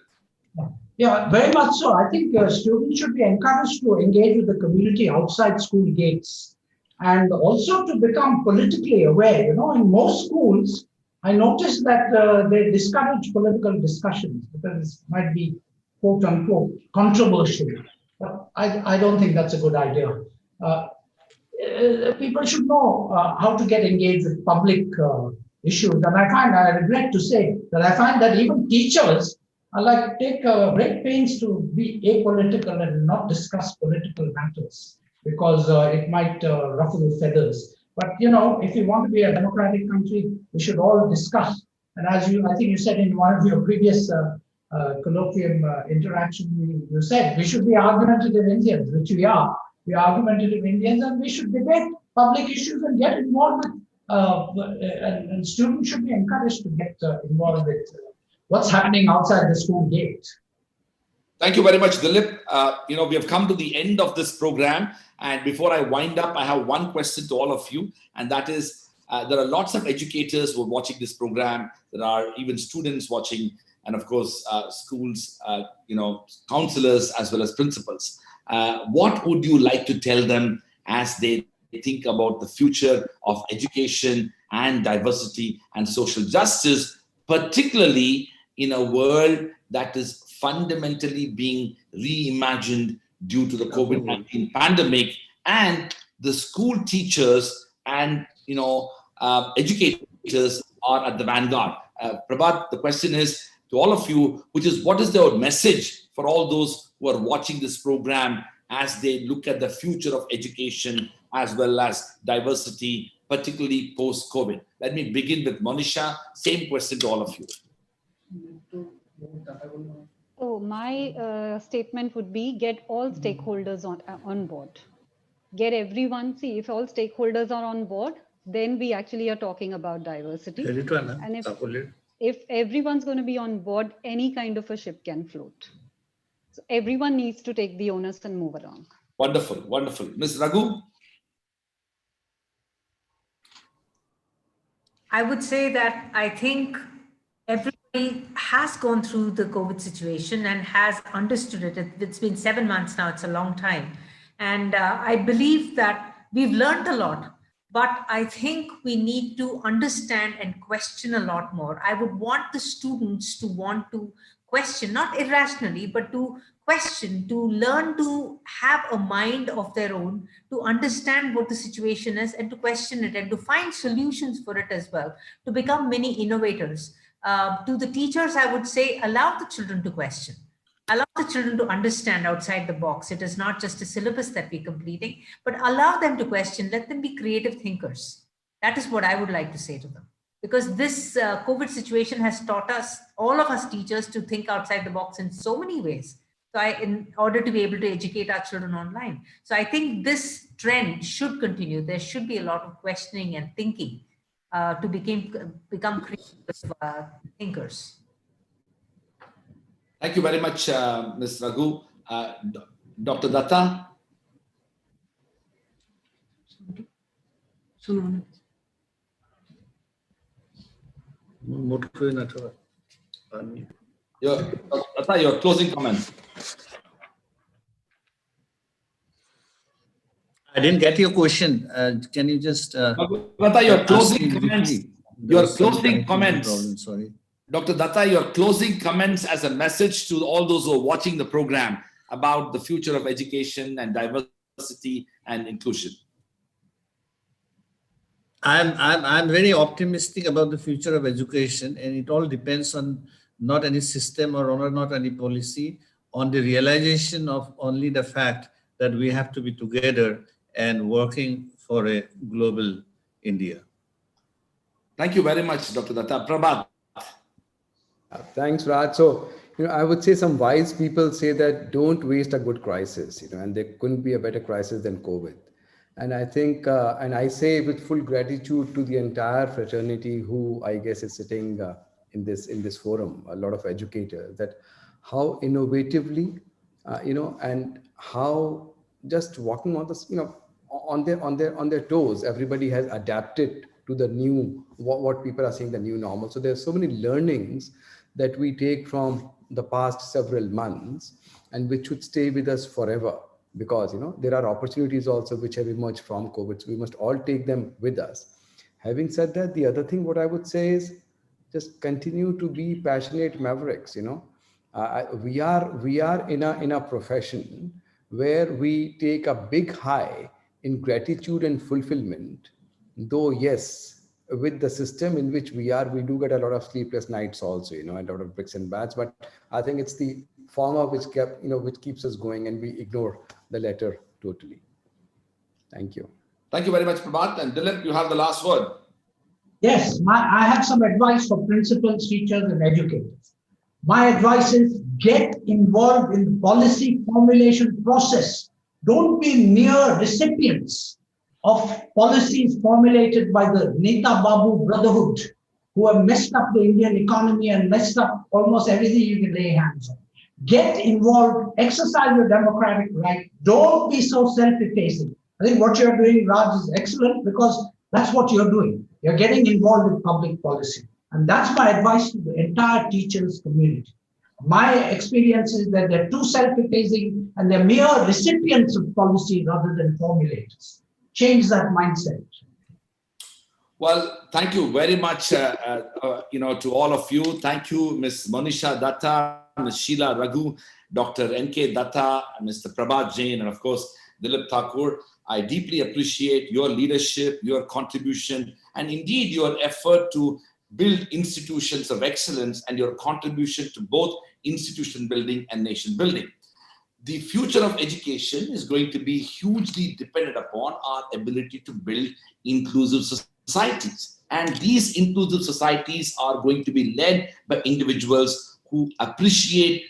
Yeah, very much so. I think students should be encouraged to engage with the community outside school gates and also to become politically aware. You know, in most schools, I noticed that they discourage political discussions because it might be, quote unquote, controversial. But I don't think that's a good idea. People should know how to get engaged with public issues. And I regret to say that I find that even teachers are take great pains to be apolitical and not discuss political matters because it might ruffle feathers. But, you know, if you want to be a democratic country, we should all discuss. And as I think you said in one of your previous colloquium interaction, you said we should be argumentative Indians, which we are. We are argumentative Indians, and we should debate public issues and get involved with, and students should be encouraged to get involved with what's happening outside the school gate. Thank you very much, Dilip. We have come to the end of this program. And before I wind up, I have one question to all of you. And that is, there are lots of educators who are watching this program. There are even students watching, and of course, schools, counselors, as well as principals. What would you like to tell them as they think about the future of education and diversity and social justice, particularly in a world that is fundamentally being reimagined due to the COVID-19 pandemic, and the school teachers and educators are at the vanguard? Prabhat, the question is to all of you, which is, what is the message for all those who are watching this program as they look at the future of education as well as diversity, particularly post-COVID? Let me begin with Monisha. Same question to all of you. So my statement would be, get all stakeholders on board. Get everyone. See, if all stakeholders are on board, then we actually are talking about diversity. And if everyone's going to be on board, any kind of a ship can float. So everyone needs to take the onus and move along. Wonderful, wonderful. Ms. Raghu? I would say that I think everybody has gone through the COVID situation and has understood it. It's been 7 months now. It's a long time. And I believe that we've learned a lot. But I think we need to understand and question a lot more. I would want the students to want to question, not irrationally, but to question, to learn to have a mind of their own, to understand what the situation is and to question it and to find solutions for it as well, to become mini innovators. To the teachers, I would say, allow the children to question. Allow the children to understand outside the box. It is not just a syllabus that we're completing, but allow them to question. Let them be creative thinkers. That is what I would like to say to them. Because this COVID situation has taught us, all of us teachers, to think outside the box in so many ways. So in order to be able to educate our children online. So I think this trend should continue. There should be a lot of questioning and thinking to become creative thinkers. Thank you very much, Ms. Raghu. Dr. Datta? Your closing comments. I didn't get your question. Can you just Datta, your closing comments. Your closing comments. Sorry. Dr. Datta, your closing comments as a message to all those who are watching the program about the future of education and diversity and inclusion. I'm very optimistic about the future of education, and it all depends on not any system or not any policy, on the realization of only the fact that we have to be together and working for a global India. Thank you very much, Dr. Datta. Prabhat. Thanks, Raj. So, I would say some wise people say that don't waste a good crisis, and there couldn't be a better crisis than COVID. And I think, and I say with full gratitude to the entire fraternity who I guess is sitting in this forum, a lot of educators, that how innovatively, and how just walking on this, on their toes, everybody has adapted to the new, what people are saying, the new normal. So there's so many learnings that we take from the past several months and which should stay with us forever. Because there are opportunities also which have emerged from COVID, so we must all take them with us. Having said that, the other thing what I would say is just continue to be passionate mavericks. We are in a profession where we take a big high in gratitude and fulfillment. Though yes, with the system in which we are, we do get a lot of sleepless nights also, and a lot of bricks and bats. But I think it's the former which keeps us going, and we ignore the letter totally. Thank you. Thank you very much, Prabhat. And Dilip, you have the last word. Yes, I have some advice for principals, teachers, and educators. My advice is get involved in the policy formulation process. Don't be mere recipients of policies formulated by the Neta Babu Brotherhood, who have messed up the Indian economy and messed up almost everything you can lay hands on. Get involved, exercise your democratic right. Don't be so self-effacing. I think what you're doing, Raj, is excellent because that's what you're doing. You're getting involved in public policy. And that's my advice to the entire teachers community. My experience is that they're too self-effacing and they're mere recipients of policy rather than formulators. Change that mindset. Well, thank you very much, to all of you. Thank you, Ms. Monisha Datta, Ms. Sheila Raghu, Dr. N.K. Datta, Mr. Prabhat Jain, and of course, Dilip Thakur. I deeply appreciate your leadership, your contribution, and indeed your effort to build institutions of excellence and your contribution to both institution building and nation building. The future of education is going to be hugely dependent upon our ability to build inclusive societies. And these inclusive societies are going to be led by individuals who appreciate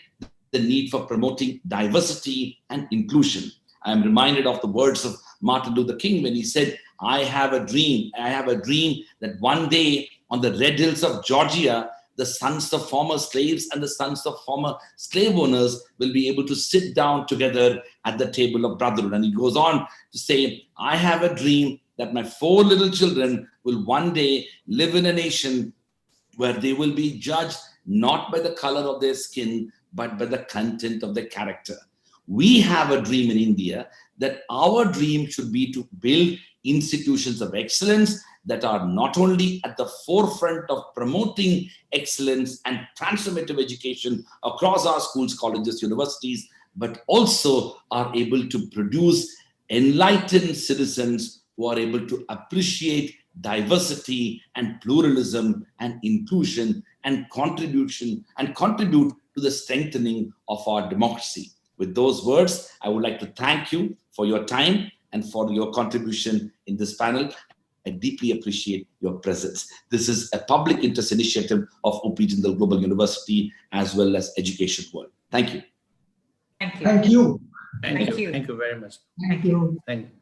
the need for promoting diversity and inclusion. I am reminded of the words of Martin Luther King when he said, I have a dream that one day on the red hills of Georgia, the sons of former slaves and the sons of former slave owners will be able to sit down together at the table of brotherhood. And he goes on to say, I have a dream that my 4 little children will one day live in a nation where they will be judged not by the color of their skin, but by the content of their character. We have a dream in India that our dream should be to build institutions of excellence that are not only at the forefront of promoting excellence and transformative education across our schools, colleges, universities, but also are able to produce enlightened citizens who are able to appreciate diversity and pluralism and inclusion and contribute to the strengthening of our democracy. With those words, I would like to thank you for your time and for your contribution in this panel. I deeply appreciate your presence. This is a public interest initiative of OP Jindal Global University as well as Education World. Thank you. Thank you. Thank you. Thank you. Thank you very much. Thank you. Thank you.